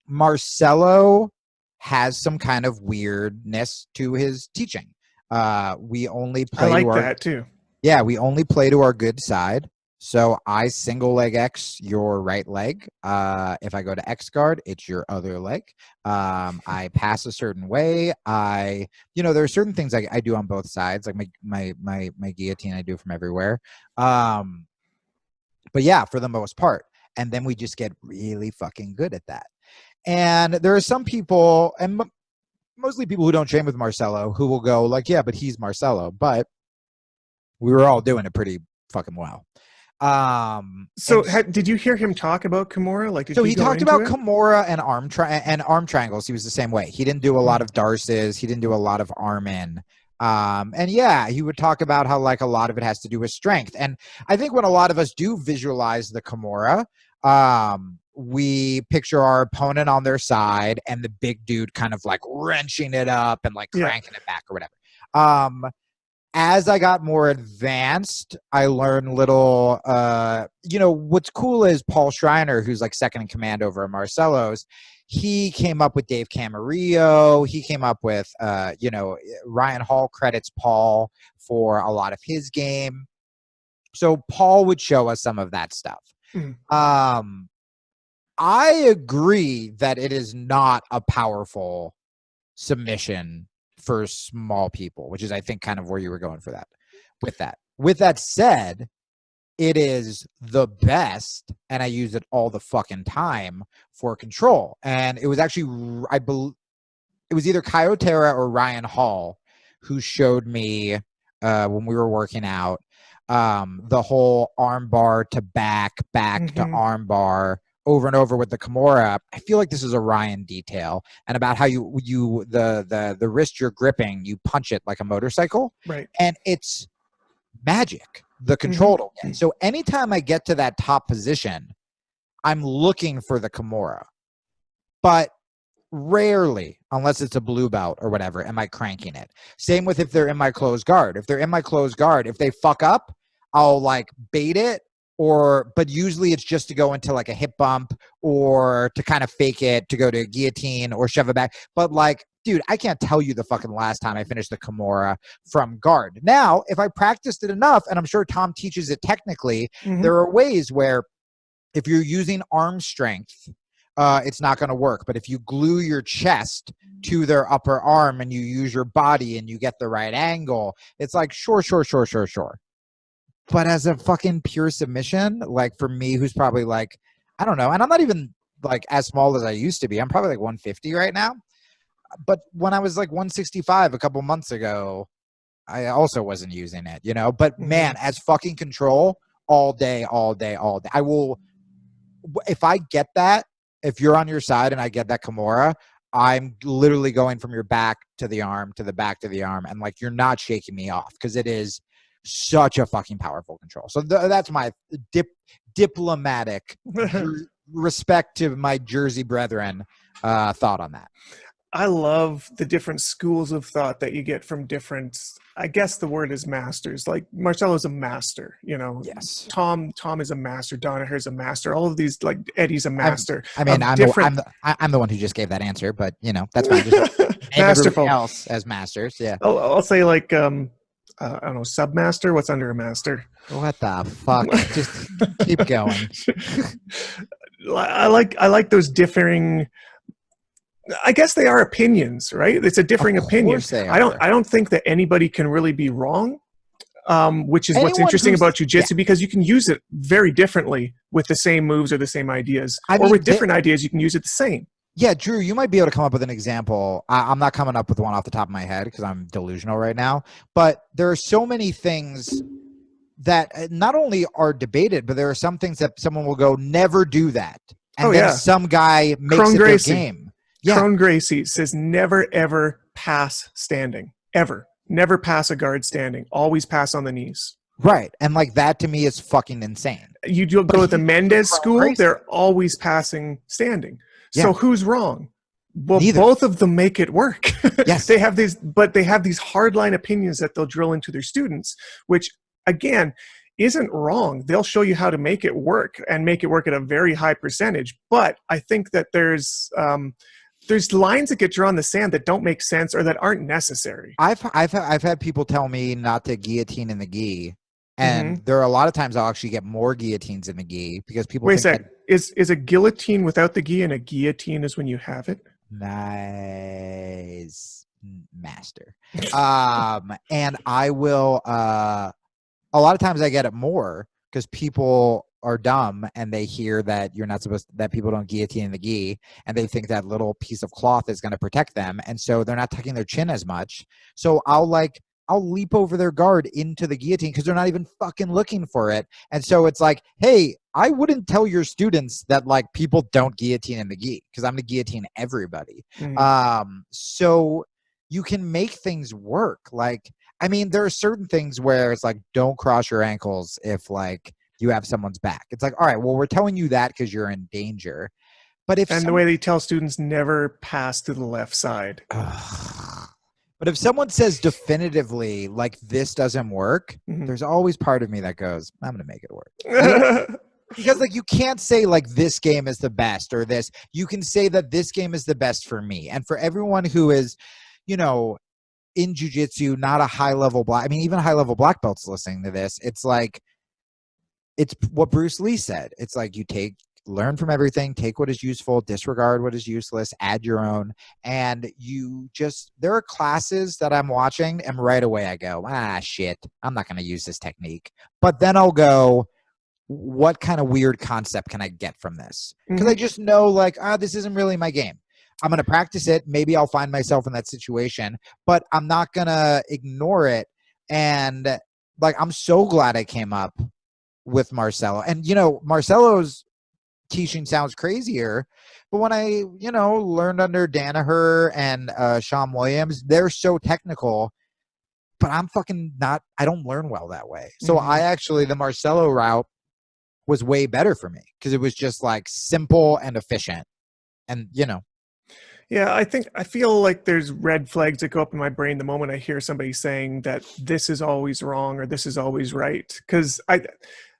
Marcelo has some kind of weirdness to his teaching. We only play. I like that too. Yeah, we only play to our good side. So I single leg X your right leg. If I go to X guard, it's your other leg. I pass a certain way. There are certain things I do on both sides, like my guillotine I do from everywhere. But yeah, for the most part. And then we just get really fucking good at that. And there are some people, and mostly people who don't train with Marcelo, who will go like, yeah, but he's Marcelo. But we were all doing it pretty fucking well. Did you hear him talk about Kimura? Like, he talked about Kimura and arm triangles. He was the same way. He didn't do a lot of darces. He didn't do a lot of arm in. And yeah, he would talk about how like a lot of it has to do with strength. And I think when a lot of us do visualize the Kimura, we picture our opponent on their side and the big dude kind of like wrenching it up and like cranking it back or whatever. As I got more advanced, I learned little, what's cool is Paul Schreiner, who's like second in command over at Marcelo's, he came up with Dave Camarillo. He came up with, Ryan Hall credits Paul for a lot of his game. So Paul would show us some of that stuff. I agree that it is not a powerful submission for small people, which is, I think, kind of where you were going for that. With that said, it is the best, and I use it all the fucking time for control. And it was actually, it was either Kyotera or Ryan Hall who showed me when we were working out the whole arm bar to back to arm bar over and over with the Kimura. I feel like this is a Ryan detail, and about how the wrist you're gripping, you punch it like a motorcycle, right? And it's magic, the control. So anytime I get to that top position, I'm looking for the Kimura, but rarely, unless it's a blue belt or whatever, am I cranking it. Same with if they're in my closed guard. If they're in my closed guard, if they fuck up, I'll like bait it. But usually it's just to go into like a hip bump or to kind of fake it, to go to a guillotine or shove it back. But like, dude, I can't tell you the fucking last time I finished the Kimura from guard. Now, if I practiced it enough, and I'm sure Tom teaches it technically, there are ways where if you're using arm strength, it's not going to work. But if you glue your chest to their upper arm and you use your body and you get the right angle, it's like, sure. But as a fucking pure submission, like for me, who's probably like, I don't know, and I'm not even like as small as I used to be. I'm probably like 150 right now. But when I was like 165 a couple months ago, I also wasn't using it, you know? But man, as fucking control all day. I will, if I get that, if you're on your side and I get that Kimura, I'm literally going from your back to the arm, to the back to the arm. And like, you're not shaking me off because it is such a fucking powerful control. So that's my diplomatic respect to my Jersey brethren thought on that. I love the different schools of thought that you get from different, I guess the word is masters. Like Marcelo's a master, you know. Yes. Tom is a master. Donaher's a master. All of these, like Eddie's a master. I'm the one who just gave that answer, but you know, that's fine. Just name everybody else as masters. Yeah. I'll say like, I don't know, submaster. What's under a master? What the fuck? Just keep going. I like those differing. I guess they are opinions, right? It's a differing opinion. I don't think that anybody can really be wrong, which is what's interesting about jiu-jitsu, because you can use it very differently with the same moves or the same ideas, or with different ideas, you can use it the same. Yeah, Drew, you might be able to come up with an example. I'm not coming up with one off the top of my head because I'm delusional right now, but there are so many things that not only are debated, but there are some things that someone will go, never do that. And then some guy makes it their game. Yeah. Crone Gracie says never, ever pass standing. Ever. Never pass a guard standing. Always pass on the knees. Right. And like that to me is fucking insane. You go with the Mendez school, they're always passing standing. Yeah. So who's wrong? Well, both of them make it work. Yes. They have these hardline opinions that they'll drill into their students, which again isn't wrong. They'll show you how to make it work and make it work at a very high percentage. But I think that there's lines that get drawn in the sand that don't make sense or that aren't necessary. I've had people tell me not to guillotine in the gi, and there are a lot of times I'll actually get more guillotines in the gi because people. Wait a sec. Is a guillotine without the gi, and a guillotine is when you have it? Nice, master. And I will. A lot of times I get it more because people are dumb and they hear that you're not supposed that people don't guillotine in the gi, and they think that little piece of cloth is going to protect them, and so they're not tucking their chin as much. So I'll leap over their guard into the guillotine because they're not even fucking looking for it. And so it's like, hey, I wouldn't tell your students that like people don't guillotine in the gi because I'm the guillotine everybody. So you can make things work. Like, I mean, there are certain things where it's like, don't cross your ankles if like you have someone's back. It's like, all right, well, we're telling you that because you're in danger. But if the way they tell students never pass to the left side. But if someone says definitively like this doesn't work, there's always part of me that goes, I'm going to make it work. Because like you can't say like this game is the best or this. You can say that this game is the best for me. And for everyone who is, you know, in jiu-jitsu, not a high-level black, I mean, even high-level black belts listening to this, it's like, it's what Bruce Lee said. It's like you learn from everything, take what is useful, disregard what is useless, add your own. And there are classes that I'm watching and right away I go, shit, I'm not going to use this technique. But then I'll go, what kind of weird concept can I get from this? Because I just know like, this isn't really my game. I'm going to practice it. Maybe I'll find myself in that situation, but I'm not going to ignore it. And like, I'm so glad I came up with Marcelo. And, you know, Marcelo's teaching sounds crazier, but when I, you know, learned under Danaher and Sean Williams, they're so technical, but I'm fucking not, I don't learn well that way. So the Marcelo route was way better for me because it was just like simple and efficient. And, you know. Yeah, I feel like there's red flags that go up in my brain the moment I hear somebody saying that this is always wrong or this is always right. Because I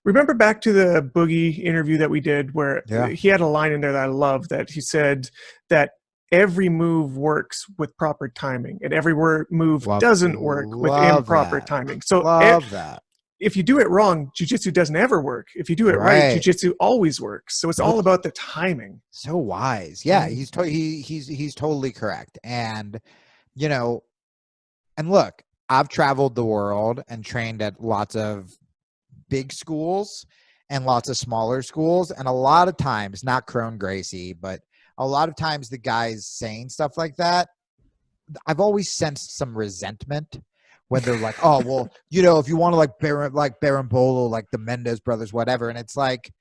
remember back to the Boogie interview that we did where he had a line in there that I love, that he said that every move works with proper timing and every move doesn't work with improper timing. So if you do it wrong, jiu-jitsu doesn't ever work. If you do it right, jiu-jitsu always works. So it's all about the timing. So wise. Yeah, he's totally correct. And, you know, and look, I've traveled the world and trained at lots of big schools and lots of smaller schools. And a lot of times, not Crone Gracie, but a lot of times the guys saying stuff like that, I've always sensed some resentment when they're like, oh, well, you know, if you want to like Berimbolo, like the Mendez brothers, whatever. And it's like,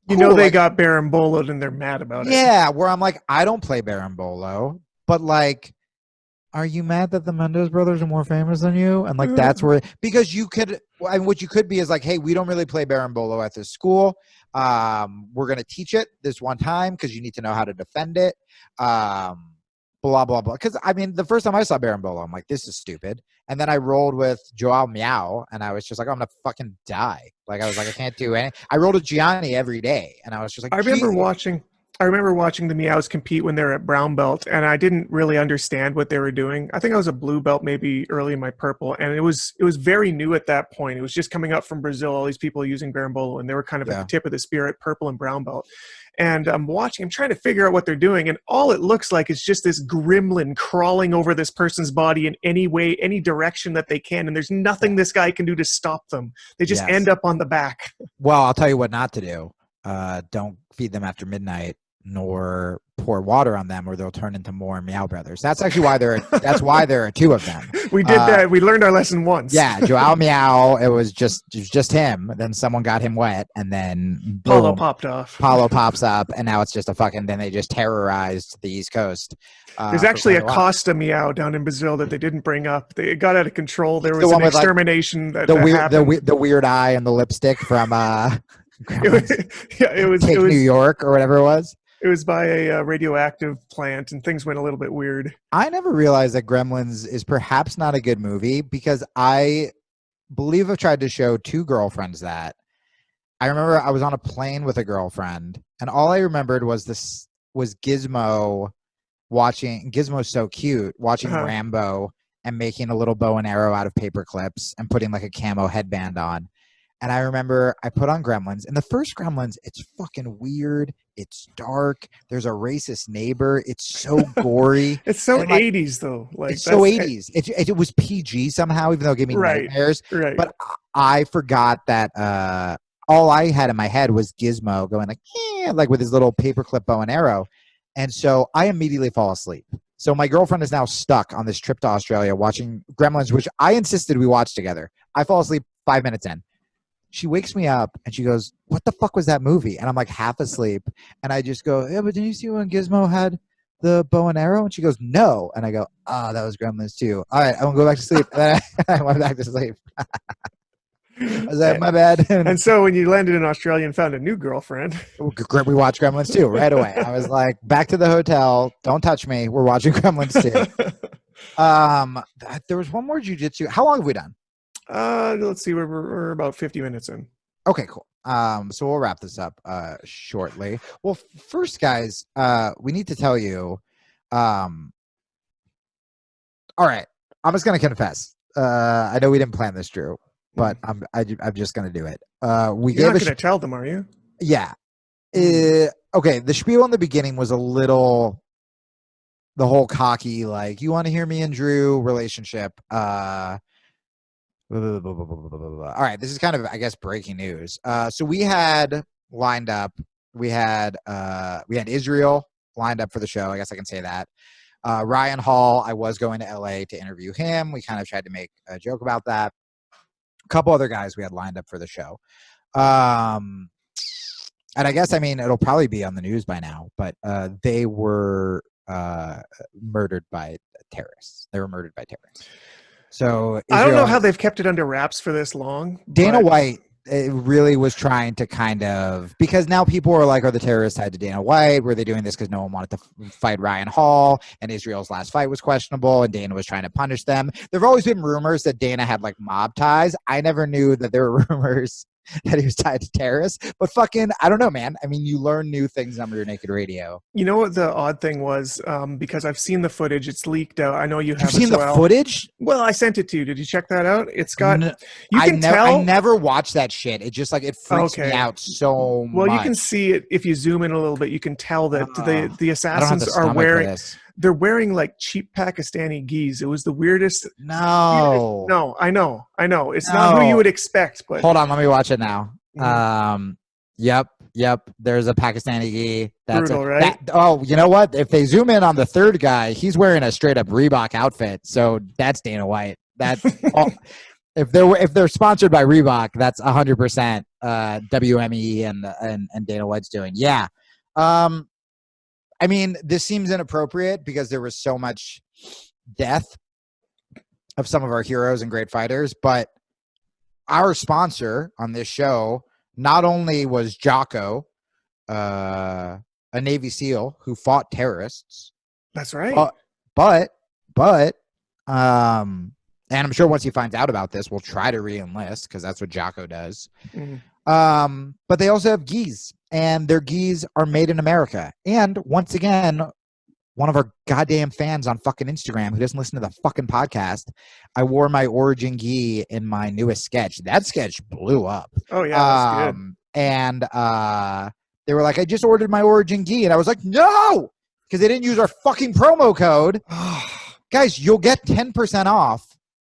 cool, you know, they got Berimboloed and they're mad about it. Yeah, where I'm like, I don't play Berimbolo, but like, are you mad that the Mendez brothers are more famous than you? And like, that's where, because you could, and what you could be is like, hey, we don't really play Berimbolo at this school. We're going to teach it this one time because you need to know how to defend it. Blah, blah, blah. Because I mean, the first time I saw Berimbolo, I'm like, this is stupid. And then I rolled with Joao Miao and I was just like, I'm going to fucking die. Like, I was like, I can't do anything. I rolled with Gianni every day. And I was just like, I remember watching the Miyaos compete when they were at brown belt, and I didn't really understand what they were doing. I think I was a blue belt maybe early in my purple, and it was very new at that point. It was just coming up from Brazil, all these people using Berimbolo, and they were kind of at the tip of the spear at purple and brown belt. And I'm trying to figure out what they're doing, and all it looks like is just this gremlin crawling over this person's body in any way, any direction that they can, and there's nothing this guy can do to stop them. They just end up on the back. Well, I'll tell you what not to do. Don't feed them after midnight, nor pour water on them, or they'll turn into more Meow Brothers. That's actually why there are two of them. We did that. We learned our lesson once. Yeah, Joao Meow. It was just him. Then someone got him wet, and then boom, Paulo popped off. Paulo pops up, and now it's just a fucking. Then they just terrorized the East Coast. There's actually a Costa Meow down in Brazil that they didn't bring up. It got out of control. There was an extermination that happened. The weird eye and the lipstick from it was New York or whatever it was. It was by a radioactive plant, and things went a little bit weird. I never realized that Gremlins is perhaps not a good movie because I believe I've tried to show two girlfriends that. I remember I was on a plane with a girlfriend, and all I remembered was Gizmo watching. Gizmo's so cute, watching Rambo and making a little bow and arrow out of paper clips and putting like a camo headband on. And I remember I put on Gremlins, and the first Gremlins, it's fucking weird. It's dark. There's a racist neighbor. It's so gory. It's so 80s, though. Like, it's so 80s. It was PG somehow, even though it gave me nightmares. Right. But I forgot that all I had in my head was Gizmo going like with his little paperclip bow and arrow. And so I immediately fall asleep. So my girlfriend is now stuck on this trip to Australia watching Gremlins, which I insisted we watch together. I fall asleep 5 minutes in. She wakes me up and she goes, what the fuck was that movie? And I'm like half asleep. And I just go, yeah, but didn't you see when Gizmo had the bow and arrow? And she goes, no. And I go, oh, that was Gremlins too. All right, I'm going to go back to sleep. And then I went back to sleep. I was like, my bad. And so when you landed in Australia and found a new girlfriend. We watched Gremlins too right away. I was like, back to the hotel. Don't touch me. We're watching Gremlins too. There was one more jiu-jitsu. How long have we done? Let's see. We're about 50 minutes in. Okay, cool. So we'll wrap this up shortly. Well, first, guys, we need to tell you. All right, I'm just gonna confess. I know we didn't plan this, Drew, but I'm just gonna do it. You're not gonna tell them, are you? Yeah. Okay. The spiel in the beginning was a little. The whole cocky, like, you want to hear me and Drew relationship. All right, this is kind of, I guess, breaking news. So we had lined up, we had Israel lined up for the show. I guess I can say that. Ryan Hall, I was going to LA to interview him. We kind of tried to make a joke about that. A couple other guys we had lined up for the show. And I guess, I mean, it'll probably be on the news by now, but they were murdered by terrorists. They were murdered by terrorists. So I don't know how they've kept it under wraps for this long. Dana White really was trying to kind of, because now people are like, are the terrorists tied to Dana White? Were they doing this because no one wanted to fight Ryan Hall and Israel's last fight was questionable and Dana was trying to punish them? There have always been rumors that Dana had like mob ties. I never knew that there were rumors that he was tied to terrorists. But fucking, I don't know, man. I mean, you learn new things on Rear Naked Radio. You know what the odd thing was? Because I've seen the footage. It's leaked out. I know you have. You've seen as well. the footage? Well, I sent it to you. Did you check that out? It's got. You I can tell. I never watched that shit. It just like it freaks me out so much. Well, you can see it if you zoom in a little bit. You can tell that the assassins are wearing. They're wearing like cheap Pakistani gis. It was the weirdest. No, I know. It's not who you would expect. But hold on, let me watch it now. Yep. There's a Pakistani gi. That's brutal, right? You know what? If they zoom in on the third guy, he's wearing a straight up Reebok outfit. So that's Dana White. That's if they're sponsored by Reebok, that's 100% WME and Dana White's doing. Yeah. I mean, this seems inappropriate because there was so much death of some of our heroes and great fighters, but our sponsor on this show not only was Jocko, a Navy SEAL who fought terrorists. That's right. But and I'm sure once he finds out about this, we'll try to re-enlist because that's what Jocko does. But they also have gis, and their gis are made in America. And once again, one of our goddamn fans on fucking Instagram who doesn't listen to the fucking podcast, I wore my Origin gi in my newest sketch. That sketch blew up. Oh yeah, that's good. And they were like, I just ordered my Origin gi, and I was like, no, because they didn't use our fucking promo code. Guys, you'll get 10% off,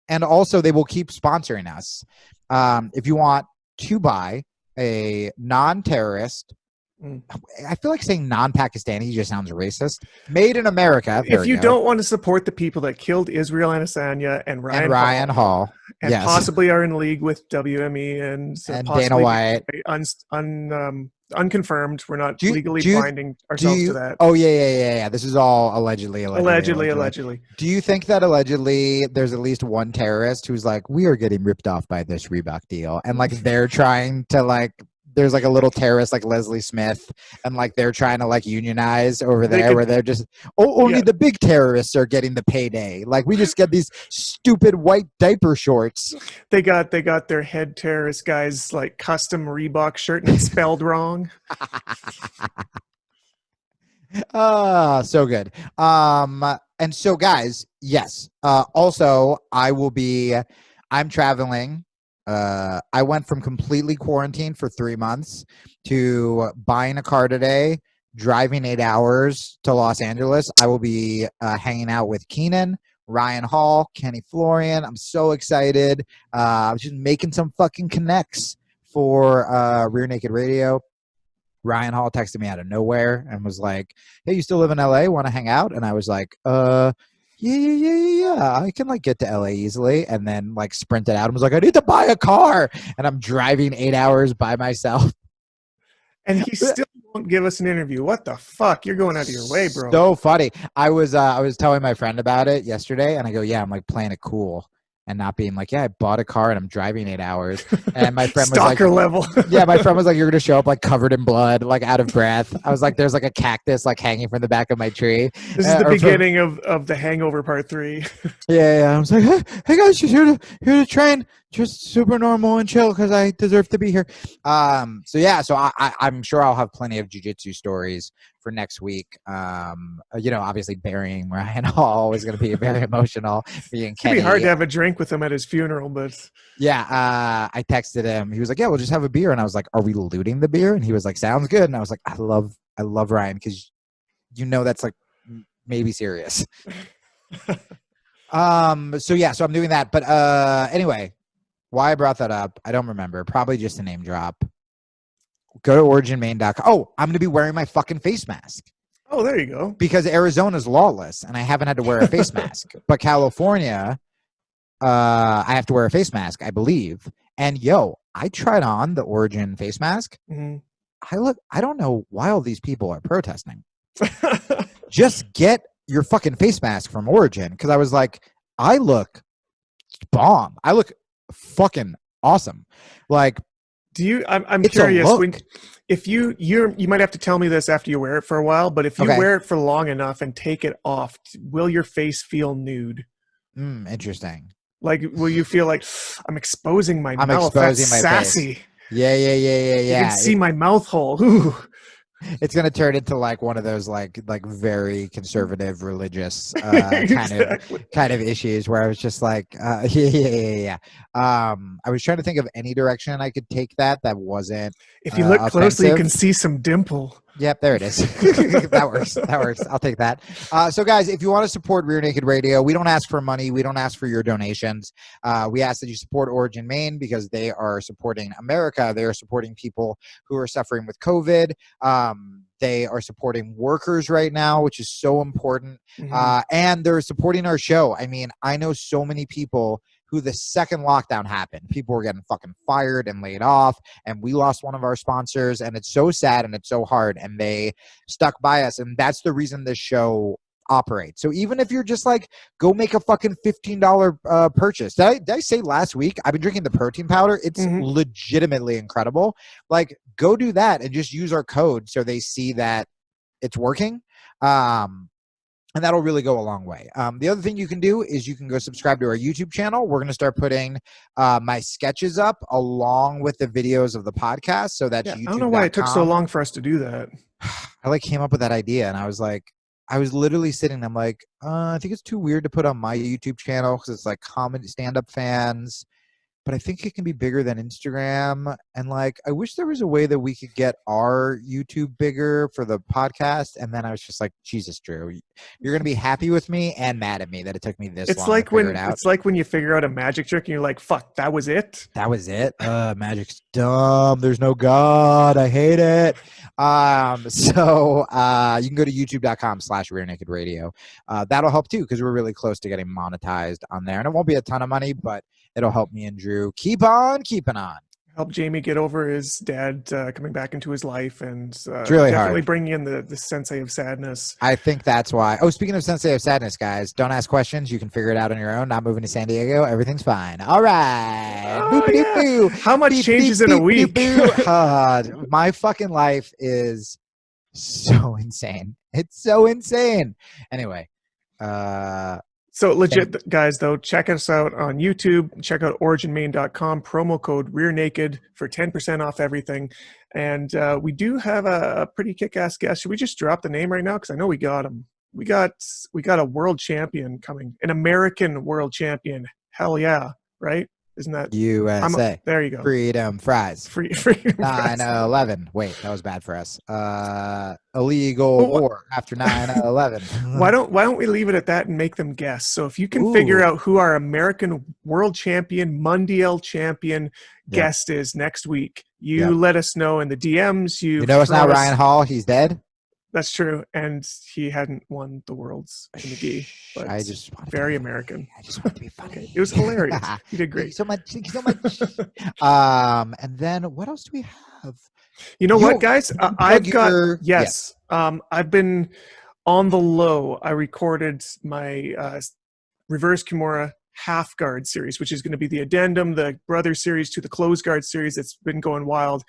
and also they will keep sponsoring us. If you want to buy a non-terrorist, I feel like saying non-Pakistani just sounds racist. Made in America. If you don't want to support the people that killed Israel Adesanya and Ryan Hall, and possibly are in league with WME and Dana White, unconfirmed. We're not legally binding ourselves to that. Oh yeah. This is all allegedly. Do you think that allegedly there's at least one terrorist who's like, we are getting ripped off by this Reebok deal, and like they're trying to like, there's like a little terrorist like Leslie Smith, and like they're trying to like unionize over there where they're just only the big terrorists are getting the payday. Like we just get these stupid white diaper shorts. They got their head terrorist guys like custom Reebok shirt and it's spelled wrong. So good. And so guys, yes. Also I'm traveling. I went from completely quarantined for 3 months to buying a car today, driving 8 hours to Los Angeles. I will be hanging out with Keenan, Ryan Hall, Kenny Florian. I'm so excited. I'm just making some fucking connects for Rear Naked Radio. Ryan Hall texted me out of nowhere and was like, hey, you still live in LA? Want to hang out? And I was like, yeah. I can like get to LA easily, and then like sprinted out and was like, I need to buy a car, and I'm driving 8 hours by myself. And he still won't give us an interview. What the fuck? You're going out of your way, bro. So funny. I was telling my friend about it yesterday, and I go, yeah, I'm like playing it cool and not being like, yeah, I bought a car and I'm driving 8 hours. And my friend was like, stalker level. Yeah, my friend was like, you're gonna show up like covered in blood, like out of breath. I was like, there's like a cactus like hanging from the back of my tree. This is the beginning of the Hangover Part 3. Yeah. I was like, hey guys, just here to train, just super normal and chill because I deserve to be here. So I'm sure I'll have plenty of jiu-jitsu stories for next week. Obviously burying Ryan Hall is going to be very emotional. It's going to be hard to have a drink with him at his funeral, but yeah, I texted him. He was like, yeah, we'll just have a beer. And I was like, are we looting the beer? And he was like, sounds good. And I was like, I love Ryan because that's like maybe serious. So I'm doing that. But anyway, why I brought that up, I don't remember. Probably just a name drop. Go to originmain.com. Oh, I'm going to be wearing my fucking face mask. Oh, there you go. Because Arizona's lawless, and I haven't had to wear a face mask. But California, I have to wear a face mask, I believe. And I tried on the Origin face mask. Mm-hmm. I don't know why all these people are protesting. Just get your fucking face mask from Origin. Because I was like, I look bomb. I look fucking awesome. Like, I'm curious if you might have to tell me this after you wear it for a while, but if you wear it for long enough and take it off, will your face feel nude? Interesting. Like, will you feel like I'm exposing my mouth? That's sassy. face. Yeah. You can see my mouth hole. Ooh. It's gonna turn into like one of those like very conservative religious kind of issues where I was just like yeah. I was trying to think of any direction I could take that wasn't if you look closely, you can offensive. see some dimple. Yep, there it is. That works. I'll take that. So guys, if you want to support Rear Naked Radio, we don't ask for money. We don't ask for your donations. We ask that you support Origin Maine because they are supporting America. They are supporting people who are suffering with COVID. They are supporting workers right now, which is so important. And they're supporting our show. I mean, I know so many people who the second lockdown happened, people were getting fucking fired and laid off, and we lost one of our sponsors, and it's so sad and it's so hard, and they stuck by us, and that's the reason this show operates. So even if you're just like, go make a fucking $15 purchase. Did I say last week I've been drinking the protein powder? It's legitimately incredible. Like, go do that and just use our code so they see that it's working. And that'll really go a long way. The other thing you can do is you can go subscribe to our YouTube channel. We're going to start putting my sketches up along with the videos of the podcast. So that's YouTube. I don't know why it took so long for us to do that. I like came up with that idea, and I was literally sitting. I'm like, I think it's too weird to put on my YouTube channel because it's like comedy stand-up fans. But I think it can be bigger than Instagram. And like, I wish there was a way that we could get our YouTube bigger for the podcast. And then I was just like, Jesus, Drew, you're going to be happy with me and mad at me that it took me this long to figure it out. It's like when you figure out a magic trick and you're like, fuck, that was it? That was it? Magic's dumb. There's no God. I hate it. So you can go to youtube.com/Rear Naked Radio. That'll help too, because we're really close to getting monetized on there. And it won't be a ton of money, but it'll help me and Drew keep on keeping on. Help Jamie get over his dad coming back into his life, and it's really definitely hard. Bringing in the sensei of sadness. I think that's why. Oh, speaking of sensei of sadness, guys, don't ask questions. You can figure it out on your own. Not moving to San Diego. Everything's fine. All right. Yeah. How much changes in a week? My fucking life is so insane. It's so insane. Anyway. So legit, guys, though, check us out on YouTube. Check out originmain.com, promo code Rear Naked for 10% off everything. And we do have a pretty kick-ass guest. Should we just drop the name right now? Because I know we got him. We got a world champion coming, an American world champion. Hell yeah, right? Isn't that USA? There you go. Freedom fries. Freedom 9/11. Wait, that was bad for us. Illegal war after 9/11. Why don't we leave it at that and make them guess? So if you can figure out who our American world champion, Mundial champion guest is next week, let us know in the DMs. You know it's not Ryan Hall. He's dead. That's true, and he hadn't won the Worlds in the gi. But I just very American. I just want to be funny. Okay. It was hilarious. You did great. Thank you so much. And then what else do we have? You know what, guys? I've been on the low. I recorded my reverse Kimura half guard series, which is going to be the addendum, the brother series to the closed guard series that's been going wild.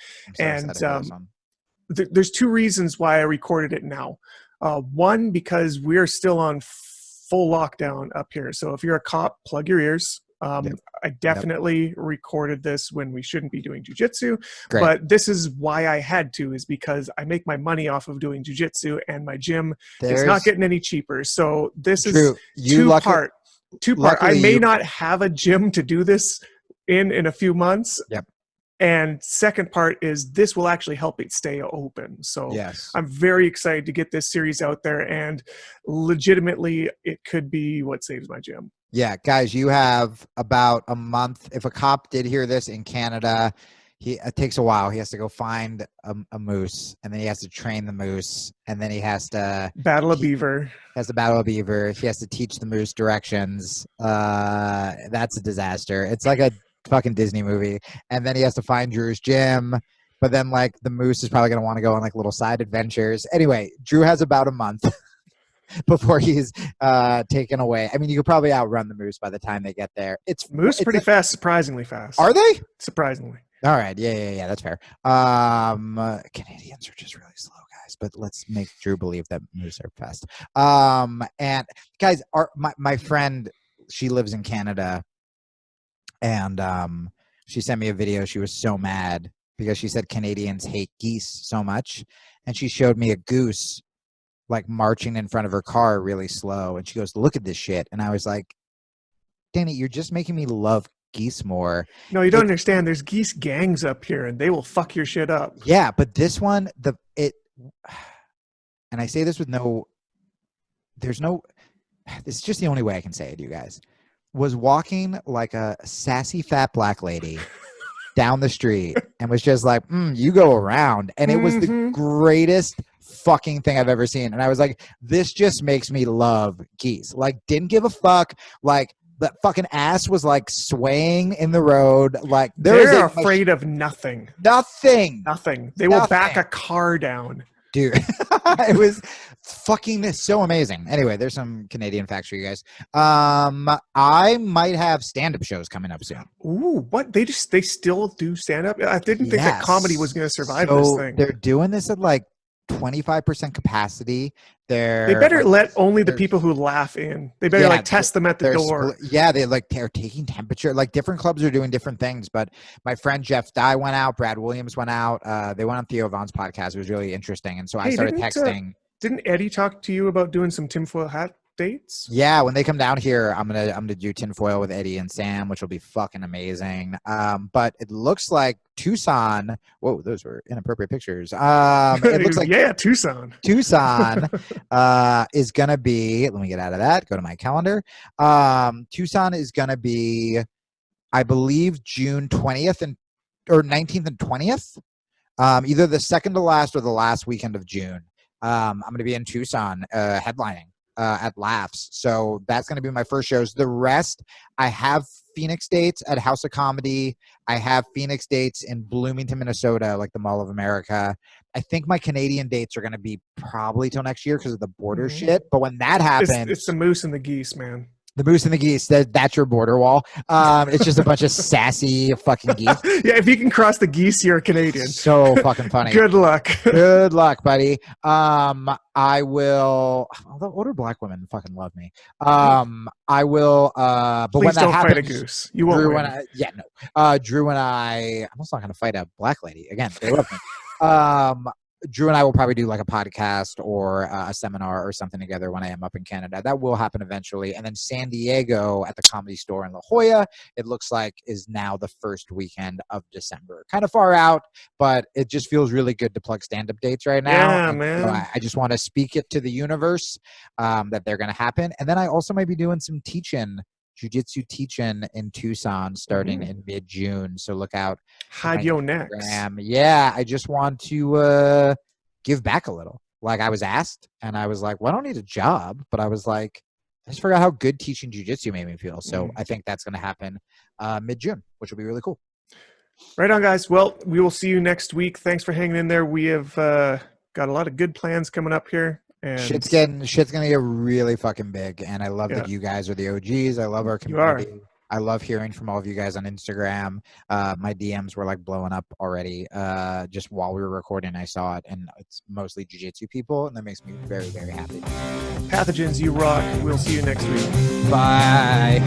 There's two reasons why I recorded it now. One, because we're still on full lockdown up here. So if you're a cop, plug your ears. I definitely recorded this when we shouldn't be doing jiu-jitsu, but this is why I had to, is because I make my money off of doing jiu-jitsu, and my gym is not getting any cheaper. So this is two-part. I may not have a gym to do this in a few months. And second part is this will actually help it stay open. So I'm very excited to get this series out there, and legitimately it could be what saves my gym. Yeah, guys, you have about a month. If a cop did hear this in Canada, it takes a while. He has to go find a moose, and then he has to train the moose, and then he has to battle a beaver. He has to battle a beaver. He has to teach the moose directions. That's a disaster. It's like a fucking Disney movie. And then he has to find Drew's gym, but then like the moose is probably going to want to go on like little side adventures. Anyway, Drew has about a month before he's taken away. I mean, you could probably outrun the moose by the time they get there. Moose pretty fast, surprisingly fast. Are they? Surprisingly. All right. Yeah, that's fair. Canadians are just really slow, guys, but let's make Drew believe that moose are fast. And guys, my friend, she lives in Canada, and she sent me a video. She was so mad because she said Canadians hate geese so much. And she showed me a goose like marching in front of her car really slow. And she goes, look at this shit. And I was like, Danny, you're just making me love geese more. No, you don't understand. There's geese gangs up here, and they will fuck your shit up. Yeah, but this one, and I say this with it's just the only way I can say it, you guys, was walking like a sassy fat black lady down the street and was just like, you go around. And it was the greatest fucking thing I've ever seen. And I was like, this just makes me love geese. Like, didn't give a fuck. Like, that fucking ass was like swaying in the road. Like, they're afraid of nothing. Nothing. They will back a car down. Dude, it was fucking so amazing. Anyway, there's some Canadian facts for you guys. I might have stand-up shows coming up soon. Ooh, what? They still do stand-up? I didn't think that comedy was going to survive this thing. They're doing this at like 25% capacity. They better let only the people who laugh in. They better test them at the door. They're taking temperature. Like, different clubs are doing different things. But my friend Jeff Dye went out. Brad Williams went out. They went on Theo Vaughn's podcast. It was really interesting. And so I started texting. Didn't Eddie talk to you about doing some tinfoil hat dates? Yeah, when they come down here, I'm gonna do tinfoil with Eddie and Sam, which will be fucking amazing. But it looks like Tucson. Whoa, those were inappropriate pictures. It looks like Tucson. Tucson is gonna be. Let me get out of that. Go to my calendar. Tucson is gonna be, I believe, June 20th or 19th and 20th. Either the second to last or the last weekend of June. I'm gonna be in Tucson headlining at Laughs. So that's going to be my first shows. The rest, I have Phoenix dates at House of Comedy. I have Phoenix dates in Bloomington, Minnesota, like the Mall of America. I think my Canadian dates are going to be probably till next year because of the border shit. But when that happens, it's the moose and the geese, man. The moose and the geese, that's your border wall. It's just a bunch of sassy fucking geese. Yeah, if you can cross the geese, you're a Canadian. So fucking funny. Good luck. Good luck, buddy. I will. Although older black women fucking love me. I will. But please when that don't happens, fight a goose. You won't win. Drew and I. I'm also not gonna fight a black lady again. They love me. Drew and I will probably do like a podcast or a seminar or something together when I am up in Canada. That will happen eventually. And then San Diego at the Comedy Store in La Jolla, it looks like is now the first weekend of December. Kind of far out, but it just feels really good to plug stand-up dates right now. Yeah, man. So I just want to speak it to the universe that they're going to happen. And then I also might be doing some Jiu-Jitsu teaching in Tucson starting in mid-June. So look out. Hide your necks. Yeah, I just want to give back a little. Like, I was asked, and I was like, well, I don't need a job. But I was like, I just forgot how good teaching jiu-jitsu made me feel. So I think that's going to happen mid-June, which will be really cool. Right on, guys. Well, we will see you next week. Thanks for hanging in there. We have got a lot of good plans coming up here. And shit's gonna get really fucking big, and I love that you guys are the OGs. I love our community. I love hearing from all of you guys on Instagram. My DMs were like blowing up already. Just while we were recording, I saw it, and it's mostly jiu-jitsu people, and that makes me very, very happy. Pathogens, you rock. We'll see you next week. Bye.